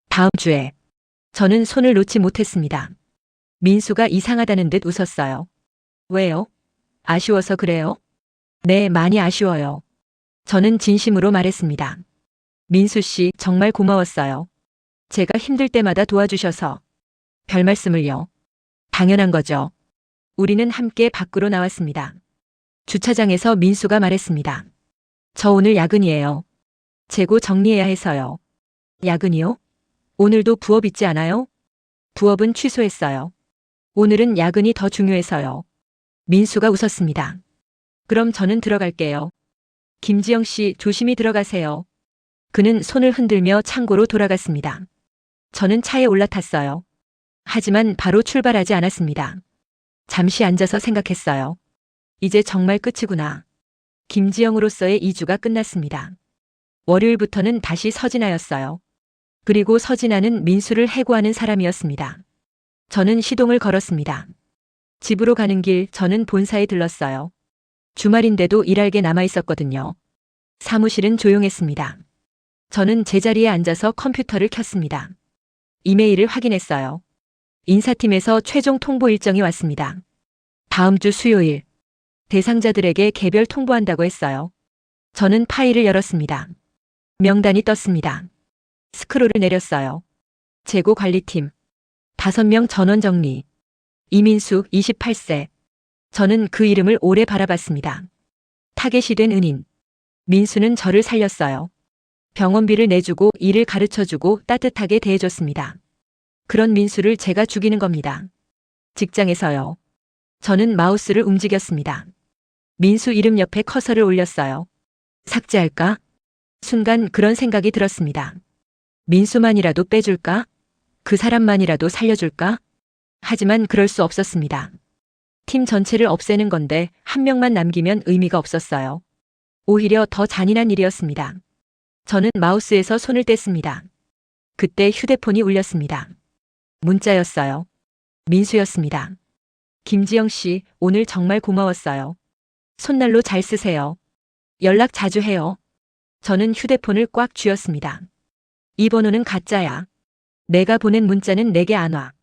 다음 주에. 저는 손을 놓지 못했습니다. 민수가 이상하다는 듯 웃었어요. 왜요? 아쉬워서 그래요? 네, 많이 아쉬워요. 저는 진심으로 말했습니다. 민수 씨, 정말 고마웠어요. 제가 힘들 때마다 도와주셔서. 별 말씀을요. 당연한 거죠. 우리는 함께 밖으로 나왔습니다. 주차장에서 민수가 말했습니다. 저 오늘 야근이에요. 재고 정리해야 해서요. 야근이요? 오늘도 부업 있지 않아요? 부업은 취소했어요. 오늘은 야근이 더 중요해서요. 민수가 웃었습니다. 그럼 저는 들어갈게요. 김지영 씨, 조심히 들어가세요. 그는 손을 흔들며 창고로 돌아갔습니다. 저는 차에 올라탔어요. 하지만 바로 출발하지 않았습니다. 잠시 앉아서 생각했어요. 이제 정말 끝이구나. 김지영으로서의 2주가 끝났습니다. 월요일부터는 다시 서진아였어요. 그리고 서진아는 민수를 해고하는 사람이었습니다. 저는 시동을 걸었습니다. 집으로 가는 길 저는 본사에 들렀어요. 주말인데도 일할 게 남아 있었거든요. 사무실은 조용했습니다. 저는 제자리에 앉아서 컴퓨터를 켰습니다. 이메일을 확인했어요. 인사팀에서 최종 통보 일정이 왔습니다. 다음 주 수요일. 대상자들에게 개별 통보한다고 했어요. 저는 파일을 열었습니다. 명단이 떴습니다. 스크롤을 내렸어요. 재고 관리팀. 5명 전원 정리. 이민숙 28세. 저는 그 이름을 오래 바라봤습니다. 타겟이 된 은인. 민수는 저를 살렸어요. 병원비를 내주고 일을 가르쳐주고 따뜻하게 대해줬습니다. 그런 민수를 제가 죽이는 겁니다. 직장에서요. 저는 마우스를 움직였습니다. 민수 이름 옆에 커서를 올렸어요. 삭제할까? 순간 그런 생각이 들었습니다. 민수만이라도 빼줄까? 그 사람만이라도 살려줄까? 하지만 그럴 수 없었습니다. 팀 전체를 없애는 건데 한 명만 남기면 의미가 없었어요. 오히려 더 잔인한 일이었습니다. 저는 마우스에서 손을 뗐습니다. 그때 휴대폰이 울렸습니다. 문자였어요. 민수였습니다. 김지영 씨, 오늘 정말 고마웠어요. 손난로 잘 쓰세요. 연락 자주 해요. 저는 휴대폰을 꽉 쥐었습니다. 이 번호는 가짜야. 내가 보낸 문자는 내게 안 와.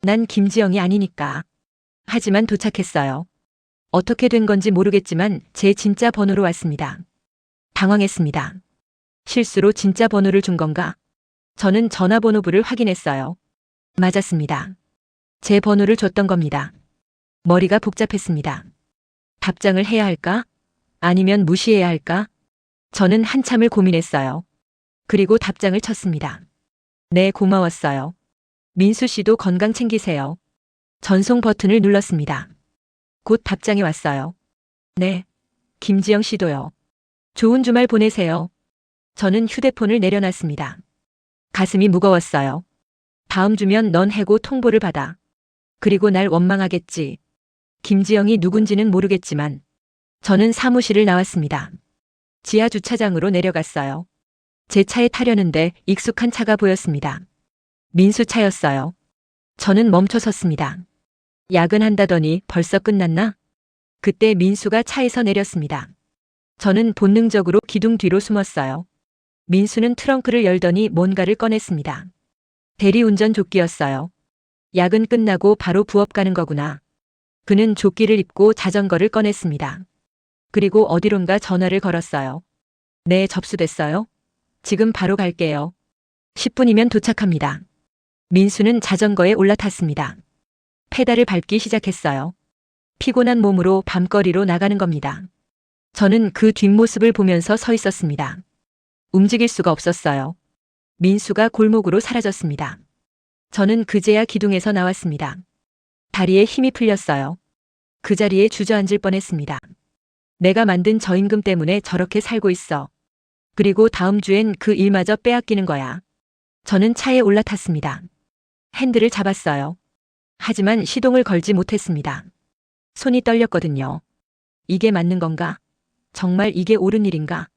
난 김지영이 아니니까. 하지만 도착했어요. 어떻게 된 건지 모르겠지만 제 진짜 번호로 왔습니다. 당황했습니다. 실수로 진짜 번호를 준 건가? 저는 전화번호부를 확인했어요. 맞았습니다. 제 번호를 줬던 겁니다. 머리가 복잡했습니다. 답장을 해야 할까? 아니면 무시해야 할까? 저는 한참을 고민했어요. 그리고 답장을 쳤습니다. 네, 고마웠어요. 민수 씨도 건강 챙기세요. 전송 버튼을 눌렀습니다. 곧 답장이 왔어요. 네. 김지영 씨도요. 좋은 주말 보내세요. 저는 휴대폰을 내려놨습니다. 가슴이 무거웠어요. 다음 주면 넌 해고 통보를 받아. 그리고 날 원망하겠지. 김지영이 누군지는 모르겠지만 저는 사무실을 나왔습니다. 지하 주차장으로 내려갔어요. 제 차에 타려는데 익숙한 차가 보였습니다. 민수 차였어요. 저는 멈춰 섰습니다. 야근한다더니 벌써 끝났나? 그때 민수가 차에서 내렸습니다. 저는 본능적으로 기둥 뒤로 숨었어요. 민수는 트렁크를 열더니 뭔가를 꺼냈습니다. 대리운전 조끼였어요. 야근 끝나고 바로 부업 가는 거구나. 그는 조끼를 입고 자전거를 꺼냈습니다. 그리고 어디론가 전화를 걸었어요. 네, 접수됐어요. 지금 바로 갈게요. 10분이면 도착합니다. 민수는 자전거에 올라탔습니다. 페달을 밟기 시작했어요. 피곤한 몸으로 밤거리로 나가는 겁니다. 저는 그 뒷모습을 보면서 서 있었습니다. 움직일 수가 없었어요. 민수가 골목으로 사라졌습니다. 저는 그제야 기둥에서 나왔습니다. 다리에 힘이 풀렸어요. 그 자리에 주저앉을 뻔했습니다. 내가 만든 저 임금 때문에 저렇게 살고 있어. 그리고 다음 주엔 그 일마저 빼앗기는 거야. 저는 차에 올라탔습니다. 핸들을 잡았어요. 하지만 시동을 걸지 못했습니다. 손이 떨렸거든요. 이게 맞는 건가? 정말 이게 옳은 일인가?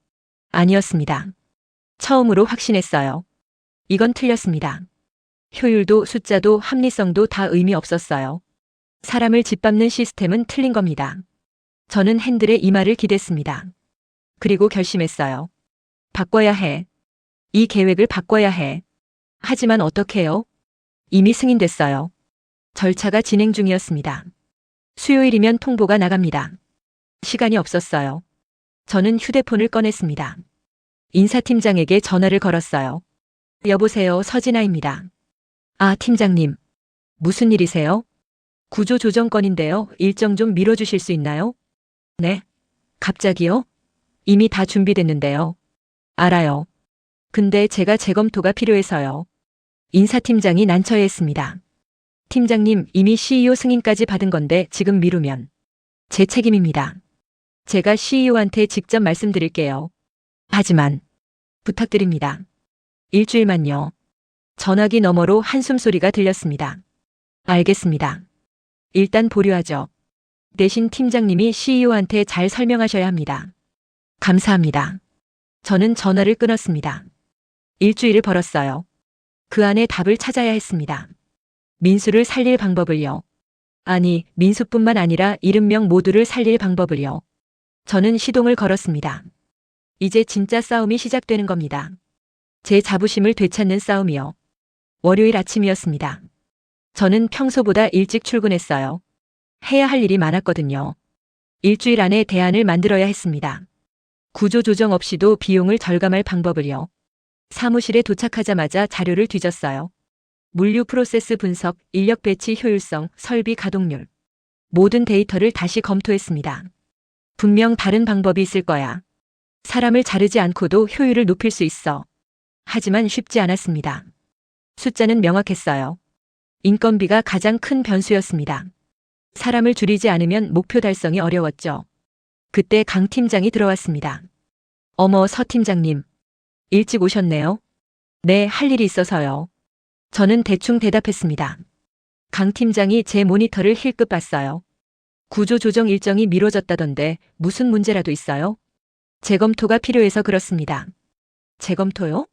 아니었습니다. 처음으로 확신했어요. 이건 틀렸습니다. 효율도 숫자도 합리성도 다 의미 없었어요. 사람을 짓밟는 시스템은 틀린 겁니다. 저는 핸들에 이마를 기댔습니다. 그리고 결심했어요. 바꿔야 해. 이 계획을 바꿔야 해. 하지만 어떻게요? 이미 승인됐어요. 절차가 진행 중이었습니다. 수요일이면 통보가 나갑니다. 시간이 없었어요. 저는 휴대폰을 꺼냈습니다. 인사팀장에게 전화를 걸었어요. 여보세요, 서진아입니다. 아, 팀장님. 무슨 일이세요? 구조조정 건인데요. 일정 좀 미뤄주실 수 있나요? 네. 갑자기요? 이미 다 준비됐는데요. 알아요. 근데 제가 재검토가 필요해서요. 인사팀장이 난처해했습니다. 팀장님, 이미 CEO 승인까지 받은 건데 지금 미루면 제 책임입니다. 제가 CEO한테 직접 말씀드릴게요. 하지만 부탁드립니다. 일주일만요. 전화기 너머로 한숨 소리가 들렸습니다. 알겠습니다. 일단 보류하죠. 대신 팀장님이 CEO한테 잘 설명하셔야 합니다. 감사합니다. 저는 전화를 끊었습니다. 일주일을 벌었어요. 그 안에 답을 찾아야 했습니다. 민수를 살릴 방법을요. 아니, 민수뿐만 아니라 70명 모두를 살릴 방법을요. 저는 시동을 걸었습니다. 이제 진짜 싸움이 시작되는 겁니다. 제 자부심을 되찾는 싸움이요. 월요일 아침이었습니다. 저는 평소보다 일찍 출근했어요. 해야 할 일이 많았거든요. 일주일 안에 대안을 만들어야 했습니다. 구조조정 없이도 비용을 절감할 방법을요. 사무실에 도착하자마자 자료를 뒤졌어요. 물류 프로세스 분석, 인력 배치 효율성, 설비 가동률. 모든 데이터를 다시 검토했습니다. 분명 다른 방법이 있을 거야. 사람을 자르지 않고도 효율을 높일 수 있어. 하지만 쉽지 않았습니다. 숫자는 명확했어요. 인건비가 가장 큰 변수였습니다. 사람을 줄이지 않으면 목표 달성이 어려웠죠. 그때 강 팀장이 들어왔습니다. 어머, 서 팀장님. 일찍 오셨네요. 네, 할 일이 있어서요. 저는 대충 대답했습니다. 강 팀장이 제 모니터를 힐끗 봤어요. 구조조정 일정이 미뤄졌다던데 무슨 문제라도 있어요? 재검토가 필요해서 그렇습니다. 재검토요?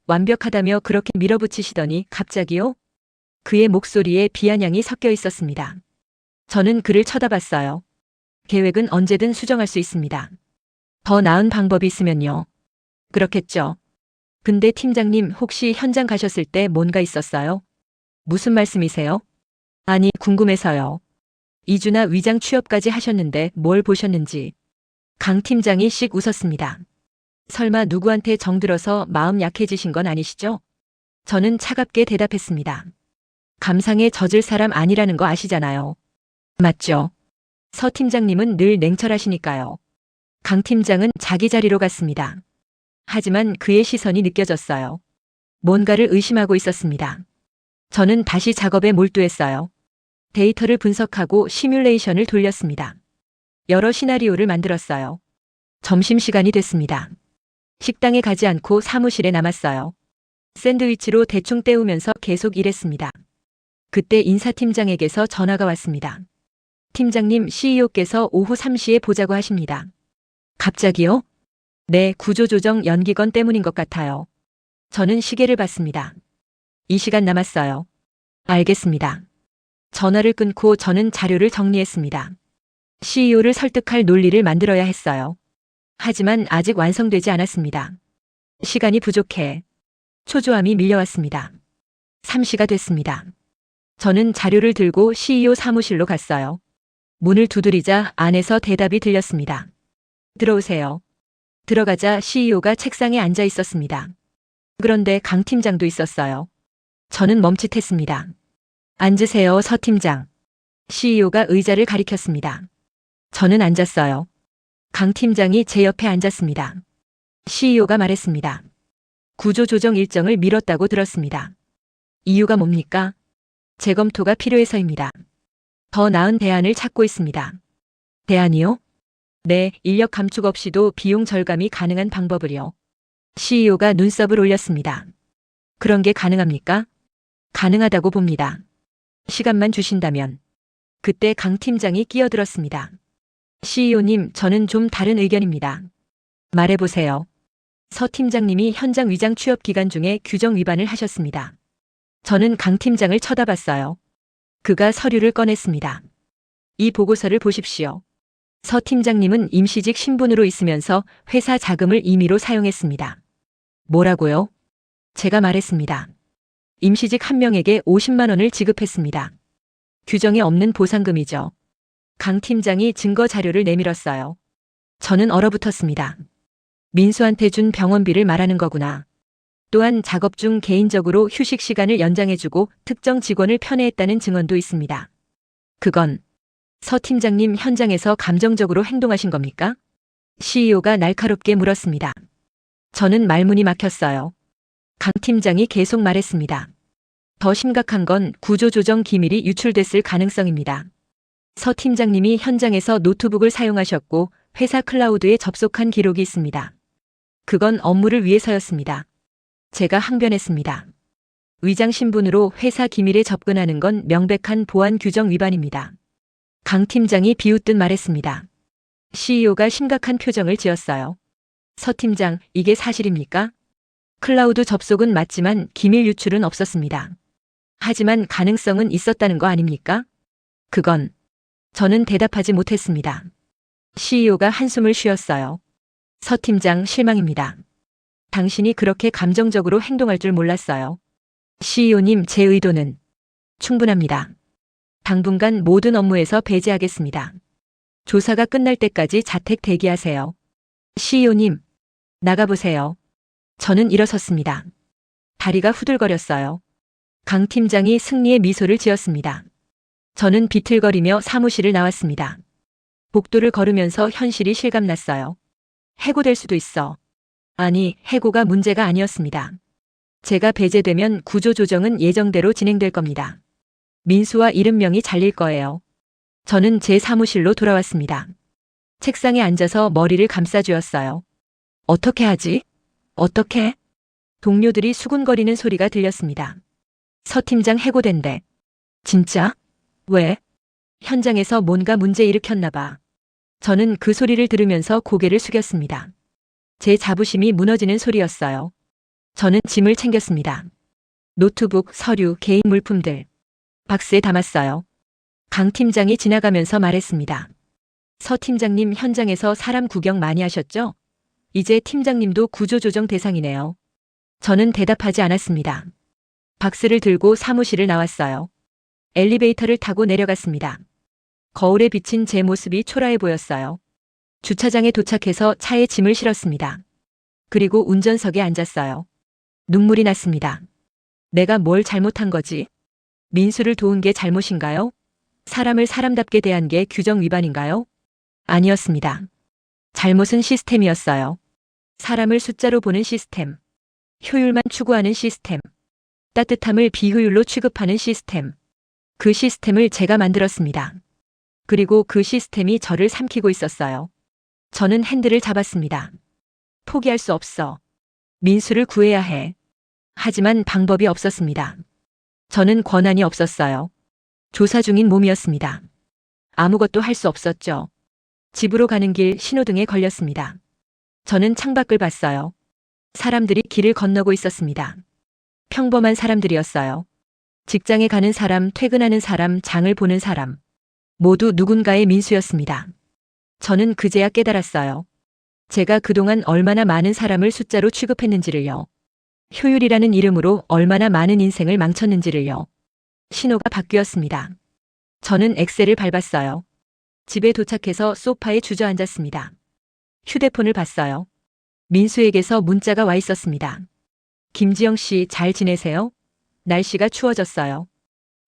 완벽하다며 그렇게 밀어붙이시더니 갑자기요? 그의 목소리에 비아냥이 섞여 있었습니다. 저는 그를 쳐다봤어요. 계획은 언제든 수정할 수 있습니다. 더 나은 방법이 있으면요. 그렇겠죠. 근데 팀장님, 혹시 현장 가셨을 때 뭔가 있었어요? 무슨 말씀이세요? 아니, 궁금해서요. 2주나 위장 취업까지 하셨는데 뭘 보셨는지. 강 팀장이 씩 웃었습니다. 설마 누구한테 정들어서 마음 약해지신 건 아니시죠? 저는 차갑게 대답했습니다. 감상에 젖을 사람 아니라는 거 아시잖아요. 맞죠? 서 팀장님은 늘 냉철하시니까요. 강 팀장은 자기 자리로 갔습니다. 하지만 그의 시선이 느껴졌어요. 뭔가를 의심하고 있었습니다. 저는 다시 작업에 몰두했어요. 데이터를 분석하고 시뮬레이션을 돌렸습니다. 여러 시나리오를 만들었어요. 점심시간이 됐습니다. 식당에 가지 않고 사무실에 남았어요. 샌드위치로 대충 때우면서 계속 일했습니다. 그때 인사팀장에게서 전화가 왔습니다. 팀장님, CEO께서 오후 3시에 보자고 하십니다. 갑자기요? 네, 구조조정 연기건 때문인 것 같아요. 저는 시계를 봤습니다. 이 시간 남았어요. 알겠습니다. 전화를 끊고 저는 자료를 정리했습니다. CEO를 설득할 논리를 만들어야 했어요. 하지만 아직 완성되지 않았습니다. 시간이 부족해. 초조함이 밀려왔습니다. 3시가 됐습니다. 저는 자료를 들고 CEO 사무실로 갔어요. 문을 두드리자 안에서 대답이 들렸습니다. 들어오세요. 들어가자 CEO가 책상에 앉아 있었습니다. 그런데 강 팀장도 있었어요. 저는 멈칫했습니다. 앉으세요, 서 팀장. CEO가 의자를 가리켰습니다. 저는 앉았어요. 강 팀장이 제 옆에 앉았습니다. CEO가 말했습니다. 구조조정 일정을 미뤘다고 들었습니다. 이유가 뭡니까? 재검토가 필요해서입니다. 더 나은 대안을 찾고 있습니다. 대안이요? 네, 인력 감축 없이도 비용 절감이 가능한 방법을요. CEO가 눈썹을 올렸습니다. 그런 게 가능합니까? 가능하다고 봅니다. 시간만 주신다면. 그때 강 팀장이 끼어들었습니다. CEO님, 저는 좀 다른 의견입니다. 말해보세요. 서 팀장님이 현장 위장 취업 기간 중에 규정 위반을 하셨습니다. 저는 강 팀장을 쳐다봤어요. 그가 서류를 꺼냈습니다. 이 보고서를 보십시오. 서 팀장님은 임시직 신분으로 있으면서 회사 자금을 임의로 사용했습니다. 뭐라고요? 제가 말했습니다. 임시직 한 명에게 50만 원을 지급했습니다. 규정에 없는 보상금이죠. 강 팀장이 증거 자료를 내밀었어요. 저는 얼어붙었습니다. 민수한테 준 병원비를 말하는 거구나. 또한 작업 중 개인적으로 휴식 시간을 연장해주고 특정 직원을 편애했다는 증언도 있습니다. 그건 서 팀장님 현장에서 감정적으로 행동하신 겁니까? CEO가 날카롭게 물었습니다. 저는 말문이 막혔어요. 강 팀장이 계속 말했습니다. 더 심각한 건 구조조정 기밀이 유출됐을 가능성입니다. 서 팀장님이 현장에서 노트북을 사용하셨고 회사 클라우드에 접속한 기록이 있습니다. 그건 업무를 위해서였습니다. 제가 항변했습니다. 위장 신분으로 회사 기밀에 접근하는 건 명백한 보안 규정 위반입니다. 강 팀장이 비웃듯 말했습니다. CEO가 심각한 표정을 지었어요. 서 팀장, 이게 사실입니까? 클라우드 접속은 맞지만 기밀 유출은 없었습니다. 하지만 가능성은 있었다는 거 아닙니까? 그건 저는 대답하지 못했습니다. CEO가 한숨을 쉬었어요. 서 팀장, 실망입니다. 당신이 그렇게 감정적으로 행동할 줄 몰랐어요. CEO님, 제 의도는 충분합니다. 당분간 모든 업무에서 배제하겠습니다. 조사가 끝날 때까지 자택 대기하세요. CEO님, 나가보세요. 저는 일어섰습니다. 다리가 후들거렸어요. 강 팀장이 승리의 미소를 지었습니다. 저는 비틀거리며 사무실을 나왔습니다. 복도를 걸으면서 현실이 실감났어요. 해고될 수도 있어. 아니, 해고가 문제가 아니었습니다. 제가 배제되면 구조조정은 예정대로 진행될 겁니다. 민수와 70명이 잘릴 거예요. 저는 제 사무실로 돌아왔습니다. 책상에 앉아서 머리를 감싸쥐었어요. 어떻게 하지? 어떻게? 동료들이 수군거리는 소리가 들렸습니다. 서 팀장 해고된대. 진짜? 왜? 현장에서 뭔가 문제 일으켰나 봐. 저는 그 소리를 들으면서 고개를 숙였습니다. 제 자부심이 무너지는 소리였어요. 저는 짐을 챙겼습니다. 노트북, 서류, 개인 물품들. 박스에 담았어요. 강 팀장이 지나가면서 말했습니다. 서 팀장님 현장에서 사람 구경 많이 하셨죠? 이제 팀장님도 구조조정 대상이네요. 저는 대답하지 않았습니다. 박스를 들고 사무실을 나왔어요. 엘리베이터를 타고 내려갔습니다. 거울에 비친 제 모습이 초라해 보였어요. 주차장에 도착해서 차에 짐을 실었습니다. 그리고 운전석에 앉았어요. 눈물이 났습니다. 내가 뭘 잘못한 거지? 민수를 도운 게 잘못인가요? 사람을 사람답게 대한 게 규정 위반인가요? 아니었습니다. 잘못은 시스템이었어요. 사람을 숫자로 보는 시스템. 효율만 추구하는 시스템. 따뜻함을 비효율로 취급하는 시스템. 그 시스템을 제가 만들었습니다. 그리고 그 시스템이 저를 삼키고 있었어요. 저는 핸들을 잡았습니다. 포기할 수 없어. 민수를 구해야 해. 하지만 방법이 없었습니다. 저는 권한이 없었어요. 조사 중인 몸이었습니다. 아무것도 할 수 없었죠. 집으로 가는 길 신호등에 걸렸습니다. 저는 창밖을 봤어요. 사람들이 길을 건너고 있었습니다. 평범한 사람들이었어요. 직장에 가는 사람, 퇴근하는 사람, 장을 보는 사람. 모두 누군가의 민수였습니다. 저는 그제야 깨달았어요. 제가 그동안 얼마나 많은 사람을 숫자로 취급했는지를요. 효율이라는 이름으로 얼마나 많은 인생을 망쳤는지를요. 신호가 바뀌었습니다. 저는 엑셀을 밟았어요. 집에 도착해서 소파에 주저앉았습니다. 휴대폰을 봤어요. 민수에게서 문자가 와 있었습니다. 김지영 씨, 잘 지내세요? 날씨가 추워졌어요.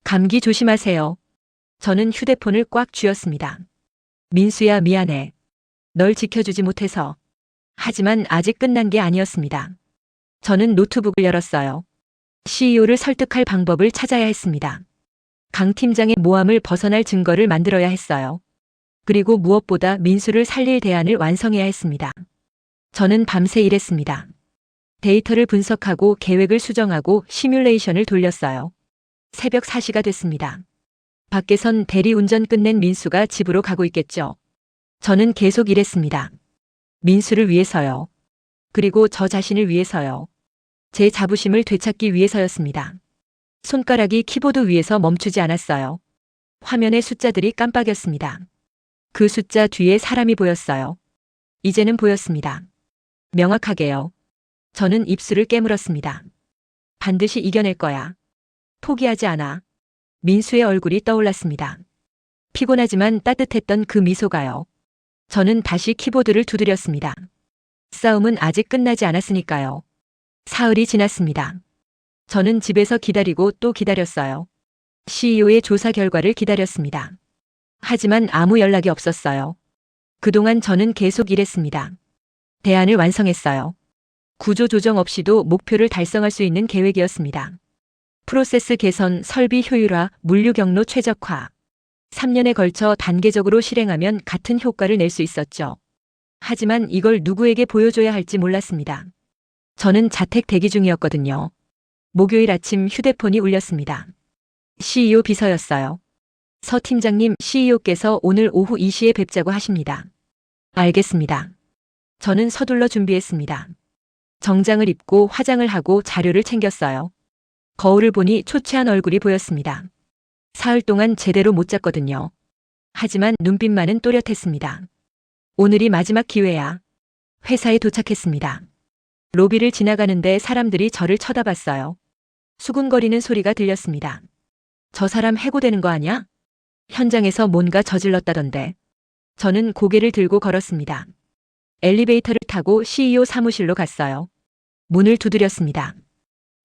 감기 조심하세요. 저는 휴대폰을 꽉 쥐었습니다. 민수야, 미안해. 널 지켜주지 못해서. 하지만 아직 끝난 게 아니었습니다. 저는 노트북을 열었어요. CEO를 설득할 방법을 찾아야 했습니다. 강 팀장의 모함을 벗어날 증거를 만들어야 했어요. 그리고 무엇보다 민수를 살릴 대안을 완성해야 했습니다. 저는 밤새 일했습니다. 데이터를 분석하고 계획을 수정하고 시뮬레이션을 돌렸어요. 새벽 4시가 됐습니다. 밖에선 대리운전 끝낸 민수가 집으로 가고 있겠죠. 저는 계속 일했습니다. 민수를 위해서요. 그리고 저 자신을 위해서요. 제 자부심을 되찾기 위해서였습니다. 손가락이 키보드 위에서 멈추지 않았어요. 화면의 숫자들이 깜빡였습니다. 그 숫자 뒤에 사람이 보였어요. 이제는 보였습니다. 명확하게요. 저는 입술을 깨물었습니다. 반드시 이겨낼 거야. 포기하지 않아. 민수의 얼굴이 떠올랐습니다. 피곤하지만 따뜻했던 그 미소가요. 저는 다시 키보드를 두드렸습니다. 싸움은 아직 끝나지 않았으니까요. 사흘이 지났습니다. 저는 집에서 기다리고 또 기다렸어요. CEO의 조사 결과를 기다렸습니다. 하지만 아무 연락이 없었어요. 그동안 저는 계속 일했습니다. 대안을 완성했어요. 구조 조정 없이도 목표를 달성할 수 있는 계획이었습니다. 프로세스 개선, 설비 효율화, 물류 경로 최적화. 3년에 걸쳐 단계적으로 실행하면 같은 효과를 낼 수 있었죠. 하지만 이걸 누구에게 보여줘야 할지 몰랐습니다. 저는 자택 대기 중이었거든요. 목요일 아침 휴대폰이 울렸습니다. CEO 비서였어요. 서 팀장님, CEO께서 오늘 오후 2시에 뵙자고 하십니다. 알겠습니다. 저는 서둘러 준비했습니다. 정장을 입고 화장을 하고 자료를 챙겼어요. 거울을 보니 초췌한 얼굴이 보였습니다. 사흘 동안 제대로 못 잤거든요. 하지만 눈빛만은 또렷했습니다. 오늘이 마지막 기회야. 회사에 도착했습니다. 로비를 지나가는데 사람들이 저를 쳐다봤어요. 수군거리는 소리가 들렸습니다. 저 사람 해고되는 거 아냐? 현장에서 뭔가 저질렀다던데. 저는 고개를 들고 걸었습니다. 엘리베이터를 타고 CEO 사무실로 갔어요. 문을 두드렸습니다.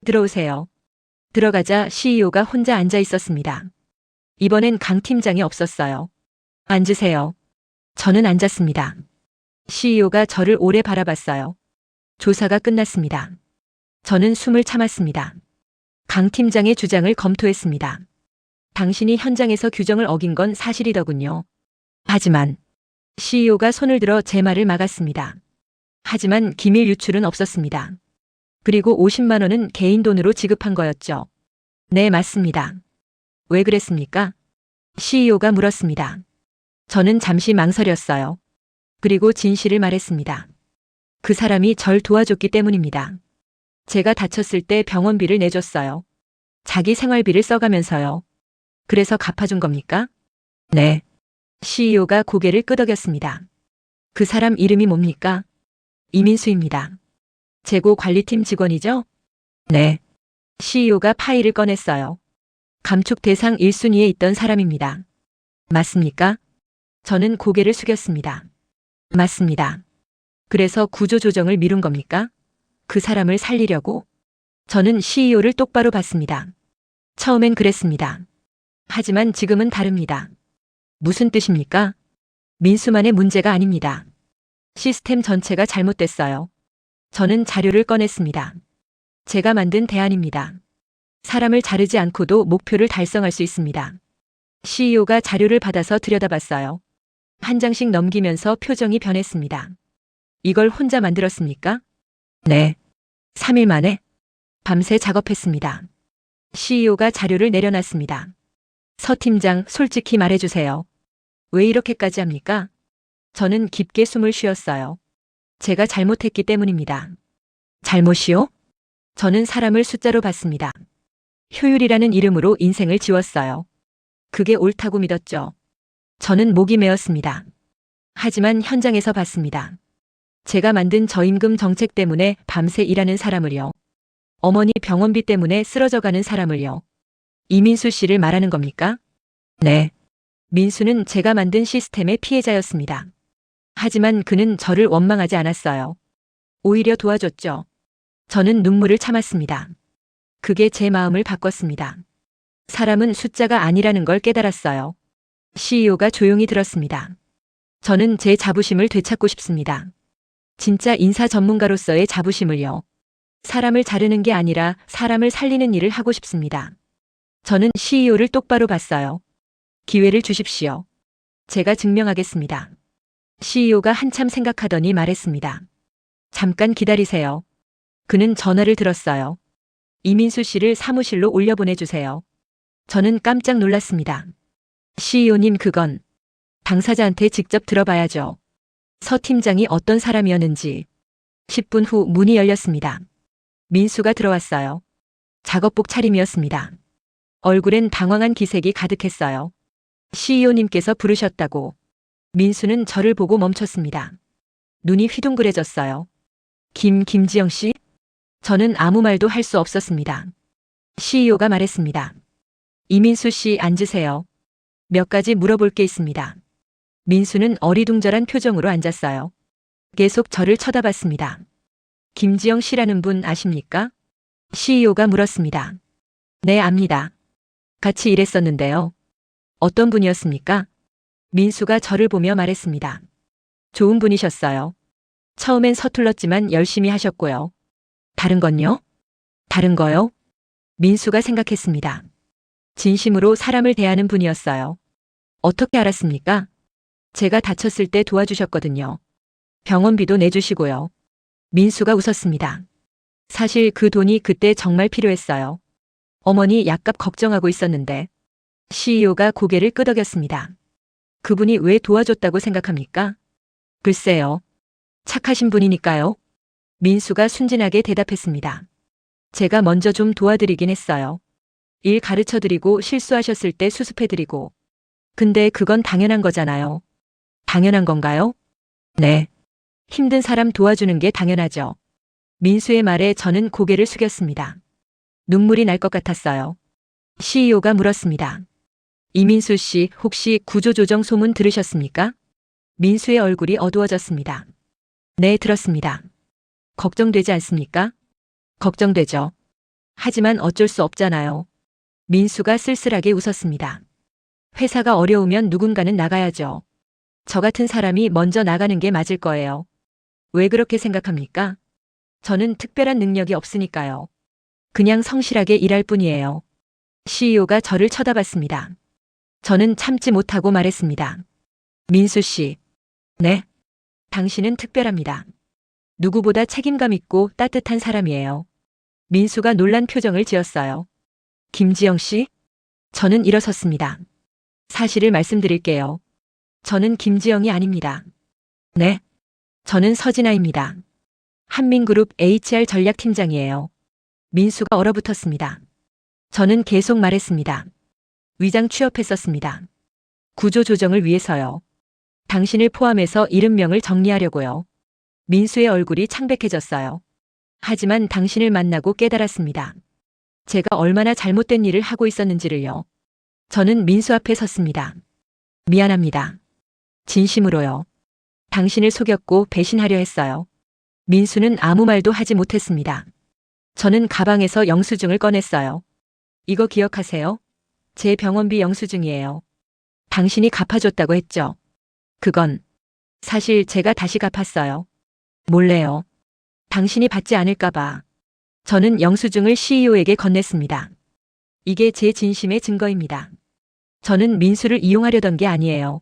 들어오세요. 들어가자 CEO가 혼자 앉아 있었습니다. 이번엔 강 팀장이 없었어요. 앉으세요. 저는 앉았습니다. CEO가 저를 오래 바라봤어요. 조사가 끝났습니다. 저는 숨을 참았습니다. 강 팀장의 주장을 검토했습니다. 당신이 현장에서 규정을 어긴 건 사실이더군요. 하지만 CEO가 손을 들어 제 말을 막았습니다. 하지만 기밀 유출은 없었습니다. 그리고 50만 원은 개인 돈으로 지급한 거였죠. 네, 맞습니다. 왜 그랬습니까? CEO가 물었습니다. 저는 잠시 망설였어요. 그리고 진실을 말했습니다. 그 사람이 절 도와줬기 때문입니다. 제가 다쳤을 때 병원비를 내줬어요. 자기 생활비를 써가면서요. 그래서 갚아준 겁니까? 네. CEO가 고개를 끄덕였습니다. 그 사람 이름이 뭡니까? 이민수입니다. 재고 관리팀 직원이죠? 네. CEO가 파일을 꺼냈어요. 감축 대상 1순위에 있던 사람입니다. 맞습니까? 저는 고개를 숙였습니다. 맞습니다. 그래서 구조 조정을 미룬 겁니까? 그 사람을 살리려고? 저는 CEO를 똑바로 봤습니다. 처음엔 그랬습니다. 하지만 지금은 다릅니다. 무슨 뜻입니까? 민수만의 문제가 아닙니다. 시스템 전체가 잘못됐어요. 저는 자료를 꺼냈습니다. 제가 만든 대안입니다. 사람을 자르지 않고도 목표를 달성할 수 있습니다. CEO가 자료를 받아서 들여다봤어요. 한 장씩 넘기면서 표정이 변했습니다. 이걸 혼자 만들었습니까? 네. 3일 만에 밤새 작업했습니다. CEO가 자료를 내려놨습니다. 서 팀장, 솔직히 말해주세요. 왜 이렇게까지 합니까? 저는 깊게 숨을 쉬었어요. 제가 잘못했기 때문입니다. 잘못이요? 저는 사람을 숫자로 봤습니다. 효율이라는 이름으로 인생을 지웠어요. 그게 옳다고 믿었죠. 저는 목이 메었습니다. 하지만 현장에서 봤습니다. 제가 만든 저임금 정책 때문에 밤새 일하는 사람을요. 어머니 병원비 때문에 쓰러져가는 사람을요. 이민수 씨를 말하는 겁니까? 네. 민수는 제가 만든 시스템의 피해자였습니다. 하지만 그는 저를 원망하지 않았어요. 오히려 도와줬죠. 저는 눈물을 참았습니다. 그게 제 마음을 바꿨습니다. 사람은 숫자가 아니라는 걸 깨달았어요. CEO가 조용히 들었습니다. 저는 제 자부심을 되찾고 싶습니다. 진짜 인사 전문가로서의 자부심을요. 사람을 자르는 게 아니라 사람을 살리는 일을 하고 싶습니다. 저는 CEO를 똑바로 봤어요. 기회를 주십시오. 제가 증명하겠습니다. CEO가 한참 생각하더니 말했습니다. 잠깐 기다리세요. 그는 전화를 들었어요. 이민수 씨를 사무실로 올려보내주세요. 저는 깜짝 놀랐습니다. CEO님, 그건 당사자한테 직접 들어봐야죠. 서 팀장이 어떤 사람이었는지. 10분 후 문이 열렸습니다. 민수가 들어왔어요. 작업복 차림이었습니다. 얼굴엔 당황한 기색이 가득했어요. CEO님께서 부르셨다고. 민수는 저를 보고 멈췄습니다. 눈이 휘둥그레졌어요. 김지영 씨? 저는 아무 말도 할 수 없었습니다. CEO가 말했습니다. 이민수 씨, 앉으세요. 몇 가지 물어볼 게 있습니다. 민수는 어리둥절한 표정으로 앉았어요. 계속 저를 쳐다봤습니다. 김지영 씨라는 분 아십니까? CEO가 물었습니다. 네, 압니다. 같이 일했었는데요. 어떤 분이었습니까? 민수가 저를 보며 말했습니다. 좋은 분이셨어요. 처음엔 서툴렀지만 열심히 하셨고요. 다른 건요? 다른 거요? 민수가 생각했습니다. 진심으로 사람을 대하는 분이었어요. 어떻게 알았습니까? 제가 다쳤을 때 도와주셨거든요. 병원비도 내주시고요. 민수가 웃었습니다. 사실 그 돈이 그때 정말 필요했어요. 어머니 약값 걱정하고 있었는데. CEO가 고개를 끄덕였습니다. 그분이 왜 도와줬다고 생각합니까? 글쎄요. 착하신 분이니까요. 민수가 순진하게 대답했습니다. 제가 먼저 좀 도와드리긴 했어요. 일 가르쳐드리고 실수하셨을 때 수습해드리고. 근데 그건 당연한 거잖아요. 당연한 건가요? 네. 힘든 사람 도와주는 게 당연하죠. 민수의 말에 저는 고개를 숙였습니다. 눈물이 날 것 같았어요. CEO가 물었습니다. 이민수 씨, 혹시 구조조정 소문 들으셨습니까? 민수의 얼굴이 어두워졌습니다. 네, 들었습니다. 걱정되지 않습니까? 걱정되죠. 하지만 어쩔 수 없잖아요. 민수가 쓸쓸하게 웃었습니다. 회사가 어려우면 누군가는 나가야죠. 저 같은 사람이 먼저 나가는 게 맞을 거예요. 왜 그렇게 생각합니까? 저는 특별한 능력이 없으니까요. 그냥 성실하게 일할 뿐이에요. CEO가 저를 쳐다봤습니다. 저는 참지 못하고 말했습니다. 민수 씨. 네. 당신은 특별합니다. 누구보다 책임감 있고 따뜻한 사람이에요. 민수가 놀란 표정을 지었어요. 김지영 씨? 저는 일어섰습니다. 사실을 말씀드릴게요. 저는 김지영이 아닙니다. 네. 저는 서진아입니다. 한민그룹 HR 전략팀장이에요. 민수가 얼어붙었습니다. 저는 계속 말했습니다. 위장 취업했었습니다. 구조조정을 위해서요. 당신을 포함해서 70명을 정리하려고요. 민수의 얼굴이 창백해졌어요. 하지만 당신을 만나고 깨달았습니다. 제가 얼마나 잘못된 일을 하고 있었는지를요. 저는 민수 앞에 섰습니다. 미안합니다. 진심으로요. 당신을 속였고 배신하려 했어요. 민수는 아무 말도 하지 못했습니다. 저는 가방에서 영수증을 꺼냈어요. 이거 기억하세요? 제 병원비 영수증이에요. 당신이 갚아줬다고 했죠. 그건 사실 제가 다시 갚았어요. 몰래요. 당신이 받지 않을까봐. 저는 영수증을 CEO에게 건넸습니다. 이게 제 진심의 증거입니다. 저는 민수를 이용하려던 게 아니에요.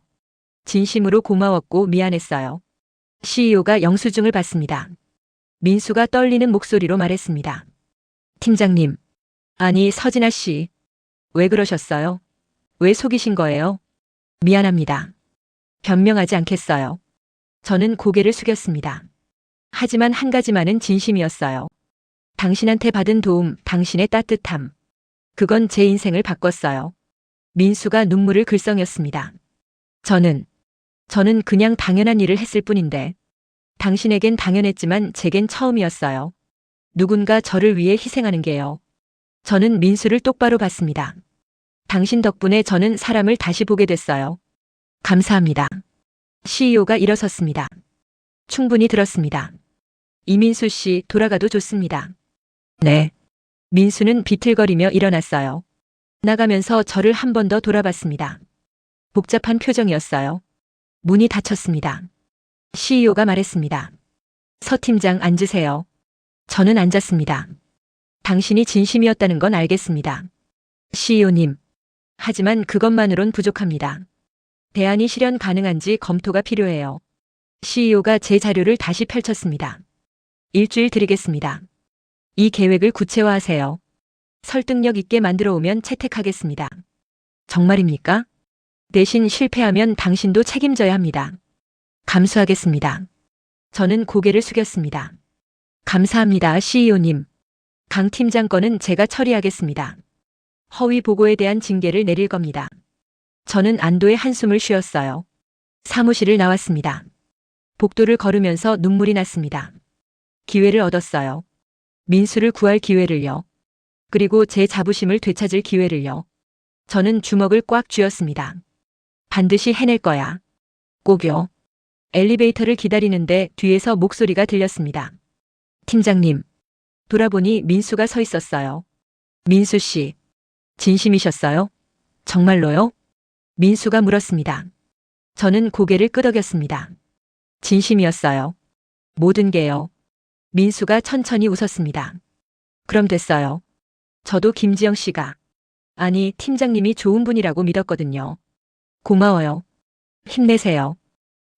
진심으로 고마웠고 미안했어요. CEO가 영수증을 받습니다. 민수가 떨리는 목소리로 말했습니다. 팀장님. 아니, 서진아 씨. 왜 그러셨어요? 왜 속이신 거예요? 미안합니다. 변명하지 않겠어요. 저는 고개를 숙였습니다. 하지만 한 가지만은 진심이었어요. 당신한테 받은 도움, 당신의 따뜻함. 그건 제 인생을 바꿨어요. 민수가 눈물을 글썽였습니다. 저는 그냥 당연한 일을 했을 뿐인데 당신에겐 당연했지만 제겐 처음이었어요. 누군가 저를 위해 희생하는 게요. 저는 민수를 똑바로 봤습니다. 당신 덕분에 저는 사람을 다시 보게 됐어요. 감사합니다. CEO가 일어섰습니다. 충분히 들었습니다. 이민수 씨, 돌아가도 좋습니다. 네. 민수는 비틀거리며 일어났어요. 나가면서 저를 한 번 더 돌아봤습니다. 복잡한 표정이었어요. 문이 닫혔습니다. CEO가 말했습니다. 서 팀장 앉으세요. 저는 앉았습니다. 당신이 진심이었다는 건 알겠습니다. CEO님. 하지만 그것만으론 부족합니다. 대안이 실현 가능한지 검토가 필요해요. CEO가 제 자료를 다시 펼쳤습니다. 일주일 드리겠습니다. 이 계획을 구체화하세요. 설득력 있게 만들어 오면 채택하겠습니다. 정말입니까? 대신 실패하면 당신도 책임져야 합니다. 감수하겠습니다. 저는 고개를 숙였습니다. 감사합니다, CEO님. 강 팀장 건은 제가 처리하겠습니다. 허위 보고에 대한 징계를 내릴 겁니다. 저는 안도의 한숨을 쉬었어요. 사무실을 나왔습니다. 복도를 걸으면서 눈물이 났습니다. 기회를 얻었어요. 민수를 구할 기회를요. 그리고 제 자부심을 되찾을 기회를요. 저는 주먹을 꽉 쥐었습니다. 반드시 해낼 거야. 꼭요. 엘리베이터를 기다리는데 뒤에서 목소리가 들렸습니다. 팀장님. 돌아보니 민수가 서 있었어요. 민수 씨. 진심이셨어요? 정말로요? 민수가 물었습니다. 저는 고개를 끄덕였습니다. 진심이었어요. 모든 게요. 민수가 천천히 웃었습니다. 그럼 됐어요. 저도 김지영 씨가, 아니 팀장님이 좋은 분이라고 믿었거든요. 고마워요. 힘내세요.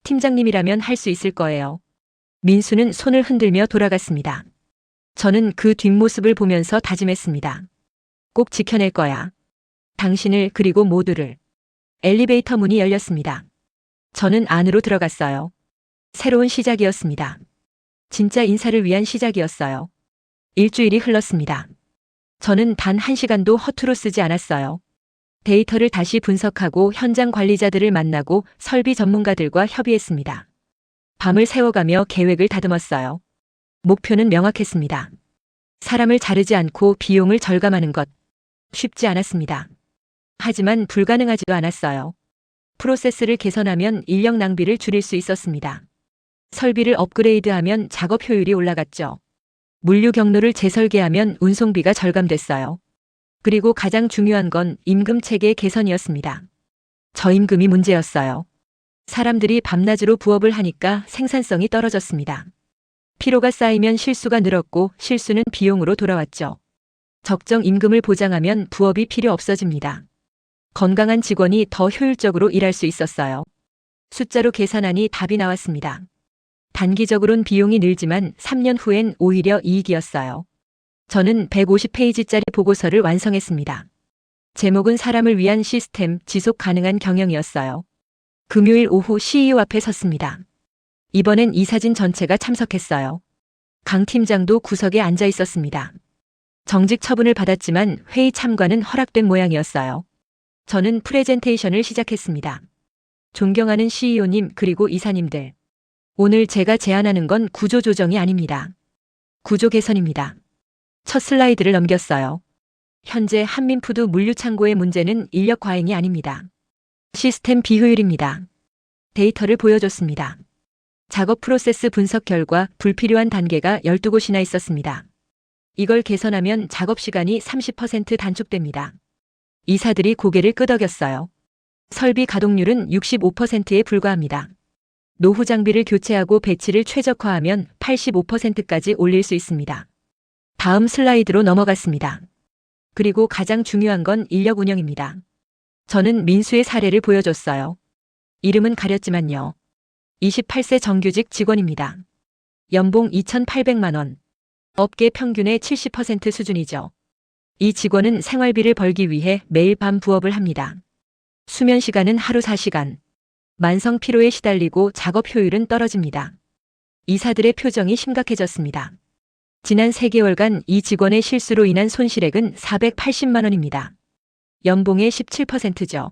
팀장님이라면 할 수 있을 거예요. 민수는 손을 흔들며 돌아갔습니다. 저는 그 뒷모습을 보면서 다짐했습니다. 꼭 지켜낼 거야. 당신을 그리고 모두를. 엘리베이터 문이 열렸습니다. 저는 안으로 들어갔어요. 새로운 시작이었습니다. 진짜 인사를 위한 시작이었어요. 일주일이 흘렀습니다. 저는 단 1시간도 허투루 쓰지 않았어요. 데이터를 다시 분석하고 현장 관리자들을 만나고 설비 전문가들과 협의했습니다. 밤을 새워가며 계획을 다듬었어요. 목표는 명확했습니다. 사람을 자르지 않고 비용을 절감하는 것. 쉽지 않았습니다. 하지만 불가능하지도 않았어요. 프로세스를 개선하면 인력 낭비를 줄일 수 있었습니다. 설비를 업그레이드하면 작업 효율이 올라갔죠. 물류 경로를 재설계하면 운송비가 절감됐어요. 그리고 가장 중요한 건 임금 체계 개선이었습니다. 저임금이 문제였어요. 사람들이 밤낮으로 부업을 하니까 생산성이 떨어졌습니다. 피로가 쌓이면 실수가 늘었고 실수는 비용으로 돌아왔죠. 적정 임금을 보장하면 부업이 필요 없어집니다. 건강한 직원이 더 효율적으로 일할 수 있었어요. 숫자로 계산하니 답이 나왔습니다. 단기적으론 비용이 늘지만 3년 후엔 오히려 이익이었어요. 저는 150페이지짜리 보고서를 완성했습니다. 제목은 사람을 위한 시스템 지속 가능한 경영이었어요. 금요일 오후 CEO 앞에 섰습니다. 이번엔 이 사진 전체가 참석했어요. 강 팀장도 구석에 앉아 있었습니다. 정직 처분을 받았지만 회의 참관은 허락된 모양이었어요. 저는 프레젠테이션을 시작했습니다. 존경하는 CEO님 그리고 이사님들. 오늘 제가 제안하는 건 구조 조정이 아닙니다. 구조 개선입니다. 첫 슬라이드를 넘겼어요. 현재 한민푸드 물류창고의 문제는 인력 과잉이 아닙니다. 시스템 비효율입니다. 데이터를 보여줬습니다. 작업 프로세스 분석 결과 불필요한 단계가 12곳이나 있었습니다. 이걸 개선하면 작업 시간이 30% 단축됩니다. 이사들이 고개를 끄덕였어요. 설비 가동률은 65%에 불과합니다. 노후 장비를 교체하고 배치를 최적화하면 85%까지 올릴 수 있습니다. 다음 슬라이드로 넘어갔습니다. 그리고 가장 중요한 건 인력 운영입니다. 저는 민수의 사례를 보여줬어요. 이름은 가렸지만요. 28세 정규직 직원입니다. 연봉 2,800만 원. 업계 평균의 70% 수준이죠. 이 직원은 생활비를 벌기 위해 매일 밤 부업을 합니다. 수면 시간은 하루 4시간. 만성 피로에 시달리고 작업 효율은 떨어집니다. 이사들의 표정이 심각해졌습니다. 지난 3개월간 이 직원의 실수로 인한 손실액은 480만 원입니다. 연봉의 17%죠.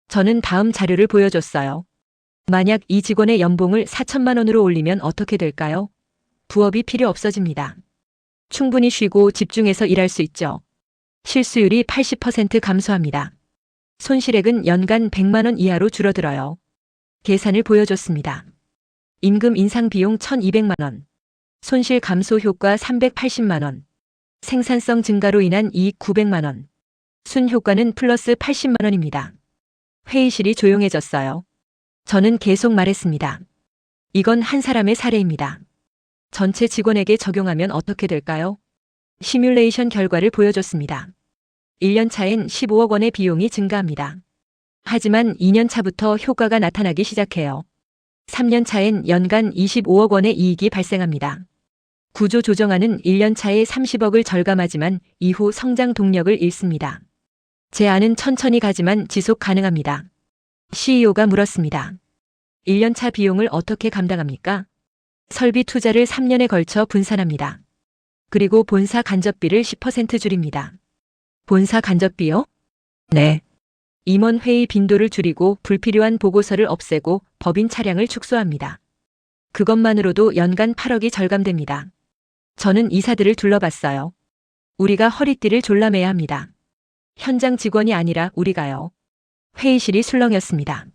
저는 다음 자료를 보여줬어요. 만약 이 직원의 연봉을 4천만 원으로 올리면 어떻게 될까요? 부업이 필요 없어집니다. 충분히 쉬고 집중해서 일할 수 있죠. 실수율이 80% 감소합니다. 손실액은 연간 100만 원 이하로 줄어들어요. 계산을 보여줬습니다. 임금 인상 비용 1,200만 원. 손실 감소 효과 380만 원. 생산성 증가로 인한 이익 900만 원. 순 효과는 플러스 80만 원입니다. 회의실이 조용해졌어요. 저는 계속 말했습니다. 이건 한 사람의 사례입니다. 전체 직원에게 적용하면 어떻게 될까요? 시뮬레이션 결과를 보여줬습니다. 1년 차엔 15억 원의 비용이 증가합니다. 하지만 2년 차부터 효과가 나타나기 시작해요. 3년 차엔 연간 25억 원의 이익이 발생합니다. 구조 조정안은 1년 차에 30억을 절감하지만 이후 성장 동력을 잃습니다. 제 안은 천천히 가지만 지속 가능합니다. CEO가 물었습니다. 1년 차 비용을 어떻게 감당합니까? 설비 투자를 3년에 걸쳐 분산합니다. 그리고 본사 간접비를 10% 줄입니다. 본사 간접비요? 네. 임원 회의 빈도를 줄이고 불필요한 보고서를 없애고 법인 차량을 축소합니다. 그것만으로도 연간 8억이 절감됩니다. 저는 이사들을 둘러봤어요. 우리가 허리띠를 졸라매야 합니다. 현장 직원이 아니라 우리가요. 회의실이 술렁였습니다.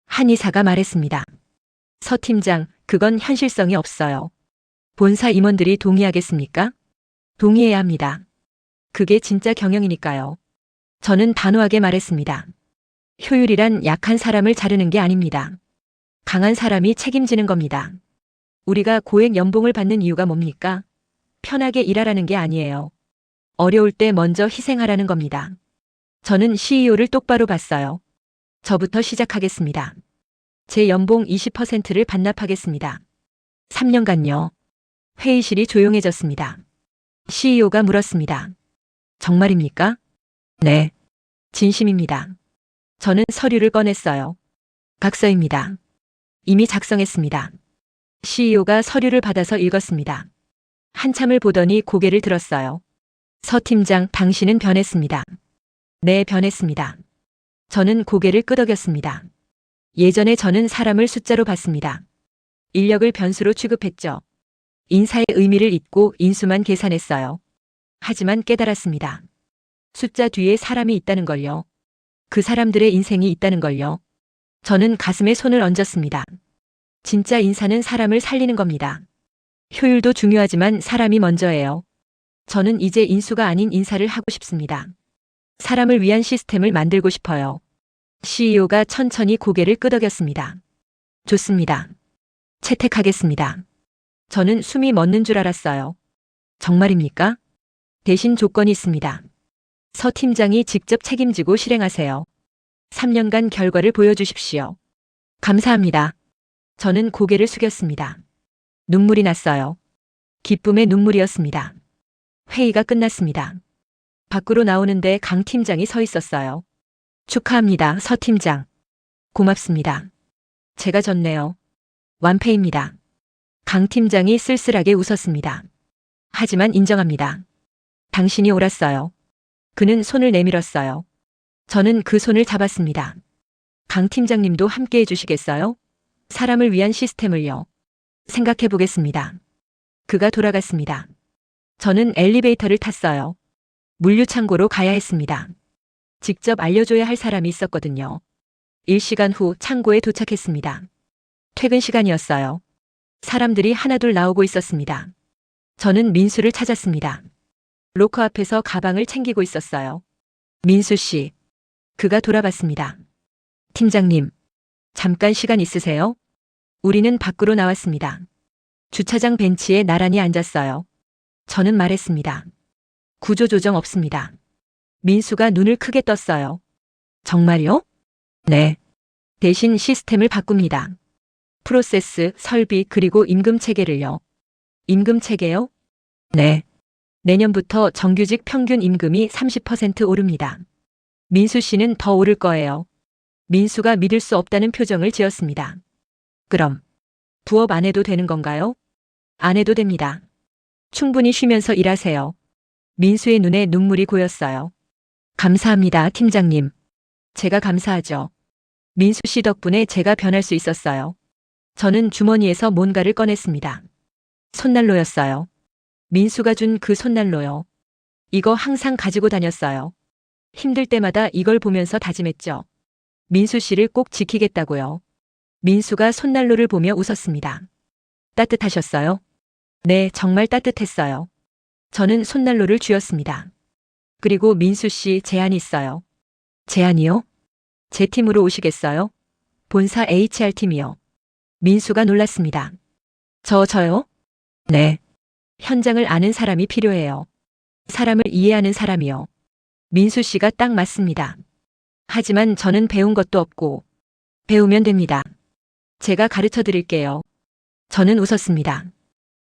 한 이사가 말했습니다. 서 팀장, 그건 현실성이 없어요. 본사 임원들이 동의하겠습니까? 동의해야 합니다. 그게 진짜 경영이니까요. 저는 단호하게 말했습니다. 효율이란 약한 사람을 자르는 게 아닙니다. 강한 사람이 책임지는 겁니다. 우리가 고액 연봉을 받는 이유가 뭡니까? 편하게 일하라는 게 아니에요. 어려울 때 먼저 희생하라는 겁니다. 저는 CEO를 똑바로 봤어요. 저부터 시작하겠습니다. 제 연봉 20%를 반납하겠습니다. 3년간요. 회의실이 조용해졌습니다. CEO가 물었습니다. 정말입니까? 네. 진심입니다. 저는 서류를 꺼냈어요. 각서입니다. 이미 작성했습니다. CEO가 서류를 받아서 읽었습니다. 한참을 보더니 고개를 들었어요. 서 팀장, 당신은 변했습니다. 네, 변했습니다. 저는 고개를 끄덕였습니다. 예전에 저는 사람을 숫자로 봤습니다. 인력을 변수로 취급했죠. 인사의 의미를 잊고 인수만 계산했어요. 하지만 깨달았습니다. 숫자 뒤에 사람이 있다는 걸요. 그 사람들의 인생이 있다는 걸요. 저는 가슴에 손을 얹었습니다. 진짜 인사는 사람을 살리는 겁니다. 효율도 중요하지만 사람이 먼저예요. 저는 이제 인수가 아닌 인사를 하고 싶습니다. 사람을 위한 시스템을 만들고 싶어요. CEO가 천천히 고개를 끄덕였습니다. 좋습니다. 채택하겠습니다. 저는 숨이 멎는 줄 알았어요. 정말입니까? 대신 조건이 있습니다. 서 팀장이 직접 책임지고 실행하세요. 3년간 결과를 보여주십시오. 감사합니다. 저는 고개를 숙였습니다. 눈물이 났어요. 기쁨의 눈물이었습니다. 회의가 끝났습니다. 밖으로 나오는데 강 팀장이 서 있었어요. 축하합니다, 서 팀장. 고맙습니다. 제가 졌네요. 완패입니다. 강 팀장이 쓸쓸하게 웃었습니다. 하지만 인정합니다. 당신이 옳았어요. 그는 손을 내밀었어요. 저는 그 손을 잡았습니다. 강 팀장님도 함께 해주시겠어요? 사람을 위한 시스템을요. 생각해 보겠습니다. 그가 돌아갔습니다. 저는 엘리베이터를 탔어요. 물류창고로 가야 했습니다. 직접 알려줘야 할 사람이 있었거든요. 1시간 후 창고에 도착했습니다. 퇴근 시간이었어요. 사람들이 하나둘 나오고 있었습니다. 저는 민수를 찾았습니다. 로커 앞에서 가방을 챙기고 있었어요. 민수 씨. 그가 돌아봤습니다. 팀장님, 잠깐 시간 있으세요? 우리는 밖으로 나왔습니다. 주차장 벤치에 나란히 앉았어요. 저는 말했습니다. 구조조정 없습니다. 민수가 눈을 크게 떴어요. 정말요? 네. 대신 시스템을 바꿉니다. 프로세스, 설비, 그리고 임금 체계를요. 임금 체계요? 네. 내년부터 정규직 평균 임금이 30% 오릅니다. 민수 씨는 더 오를 거예요. 민수가 믿을 수 없다는 표정을 지었습니다. 그럼 부업 안 해도 되는 건가요? 안 해도 됩니다. 충분히 쉬면서 일하세요. 민수의 눈에 눈물이 고였어요. 감사합니다, 팀장님. 제가 감사하죠. 민수 씨 덕분에 제가 변할 수 있었어요. 저는 주머니에서 뭔가를 꺼냈습니다. 손난로였어요. 민수가 준 그 손난로요. 이거 항상 가지고 다녔어요. 힘들 때마다 이걸 보면서 다짐했죠. 민수 씨를 꼭 지키겠다고요. 민수가 손난로를 보며 웃었습니다. 따뜻하셨어요? 네, 정말 따뜻했어요. 저는 손난로를 쥐었습니다. 그리고 민수 씨 제안이 있어요. 제안이요? 제 팀으로 오시겠어요? 본사 HR팀이요. 민수가 놀랐습니다. 저요? 네. 현장을 아는 사람이 필요해요. 사람을 이해하는 사람이요. 민수 씨가 딱 맞습니다. 하지만 저는 배운 것도 없고 배우면 됩니다. 제가 가르쳐 드릴게요. 저는 웃었습니다.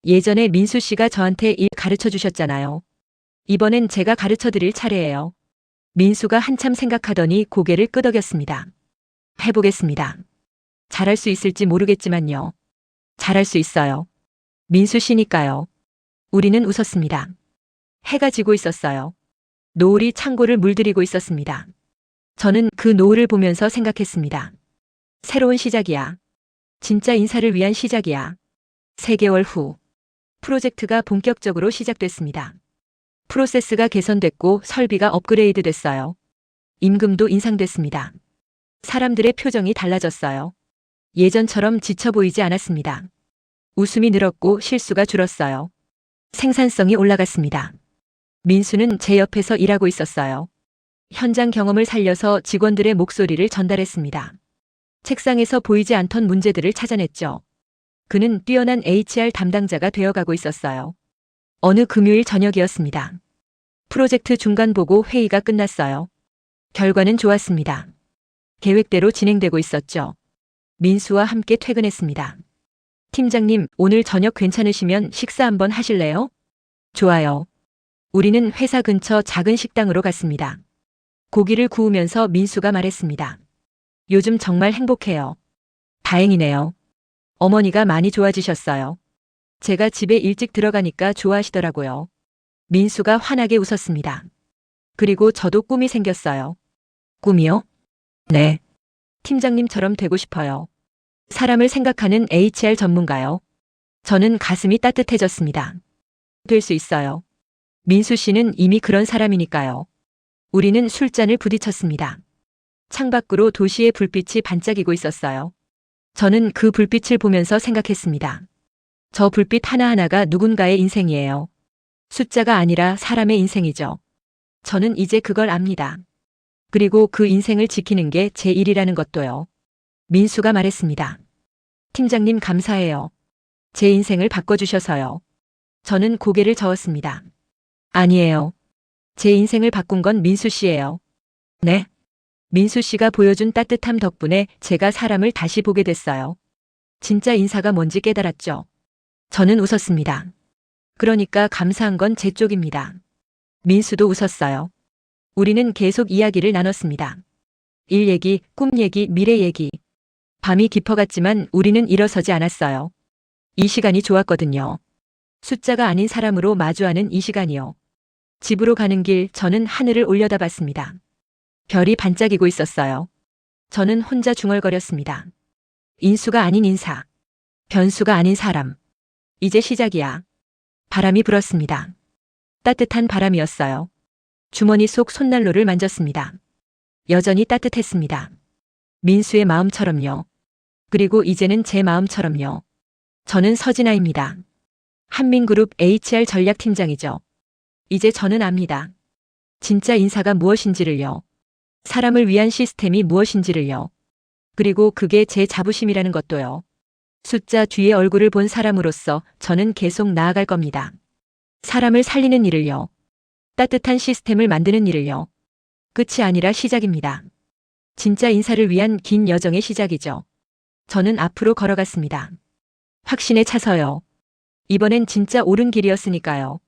예전에 민수 씨가 저한테 일 가르쳐 주셨잖아요. 이번엔 제가 가르쳐 드릴 차례예요. 민수가 한참 생각하더니 고개를 끄덕였습니다. 해보겠습니다. 잘할 수 있을지 모르겠지만요. 잘할 수 있어요. 민수 씨니까요. 우리는 웃었습니다. 해가 지고 있었어요. 노을이 창고를 물들이고 있었습니다. 저는 그 노을을 보면서 생각했습니다. 새로운 시작이야. 진짜 인사를 위한 시작이야. 3개월 후 프로젝트가 본격적으로 시작됐습니다. 프로세스가 개선됐고 설비가 업그레이드 됐어요. 임금도 인상됐습니다. 사람들의 표정이 달라졌어요. 예전처럼 지쳐 보이지 않았습니다. 웃음이 늘었고 실수가 줄었어요. 생산성이 올라갔습니다. 민수는 제 옆에서 일하고 있었어요. 현장 경험을 살려서 직원들의 목소리를 전달했습니다. 책상에서 보이지 않던 문제들을 찾아냈죠. 그는 뛰어난 HR 담당자가 되어가고 있었어요. 어느 금요일 저녁이었습니다. 프로젝트 중간 보고 회의가 끝났어요. 결과는 좋았습니다. 계획대로 진행되고 있었죠. 민수와 함께 퇴근했습니다. 팀장님, 오늘 저녁 괜찮으시면 식사 한번 하실래요? 좋아요. 우리는 회사 근처 작은 식당으로 갔습니다. 고기를 구우면서 민수가 말했습니다. 요즘 정말 행복해요. 다행이네요. 어머니가 많이 좋아지셨어요. 제가 집에 일찍 들어가니까 좋아하시더라고요. 민수가 환하게 웃었습니다. 그리고 저도 꿈이 생겼어요. 꿈이요? 네. 팀장님처럼 되고 싶어요. 사람을 생각하는 HR 전문가요. 저는 가슴이 따뜻해졌습니다. 될 수 있어요. 민수 씨는 이미 그런 사람이니까요. 우리는 술잔을 부딪혔습니다. 창밖으로 도시의 불빛이 반짝이고 있었어요. 저는 그 불빛을 보면서 생각했습니다. 저 불빛 하나하나가 누군가의 인생이에요. 숫자가 아니라 사람의 인생이죠. 저는 이제 그걸 압니다. 그리고 그 인생을 지키는 게 제 일이라는 것도요. 민수가 말했습니다. 팀장님 감사해요. 제 인생을 바꿔주셔서요. 저는 고개를 저었습니다. 아니에요. 제 인생을 바꾼 건 민수 씨예요. 네. 민수 씨가 보여준 따뜻함 덕분에 제가 사람을 다시 보게 됐어요. 진짜 인사가 뭔지 깨달았죠. 저는 웃었습니다. 그러니까 감사한 건 제 쪽입니다. 민수도 웃었어요. 우리는 계속 이야기를 나눴습니다. 일 얘기, 꿈 얘기, 미래 얘기. 밤이 깊어갔지만 우리는 일어서지 않았어요. 이 시간이 좋았거든요. 숫자가 아닌 사람으로 마주하는 이 시간이요. 집으로 가는 길 저는 하늘을 올려다봤습니다. 별이 반짝이고 있었어요. 저는 혼자 중얼거렸습니다. 인수가 아닌 인사. 변수가 아닌 사람. 이제 시작이야. 바람이 불었습니다. 따뜻한 바람이었어요. 주머니 속 손난로를 만졌습니다. 여전히 따뜻했습니다. 민수의 마음처럼요. 그리고 이제는 제 마음처럼요. 저는 서진아입니다. 한민그룹 HR 전략팀장이죠. 이제 저는 압니다. 진짜 인사가 무엇인지를요. 사람을 위한 시스템이 무엇인지를요. 그리고 그게 제 자부심이라는 것도요. 숫자 뒤에 얼굴을 본 사람으로서 저는 계속 나아갈 겁니다. 사람을 살리는 일을요. 따뜻한 시스템을 만드는 일을요. 끝이 아니라 시작입니다. 진짜 인사를 위한 긴 여정의 시작이죠. 저는 앞으로 걸어갔습니다. 확신에 차서요. 이번엔 진짜 옳은 길이었으니까요.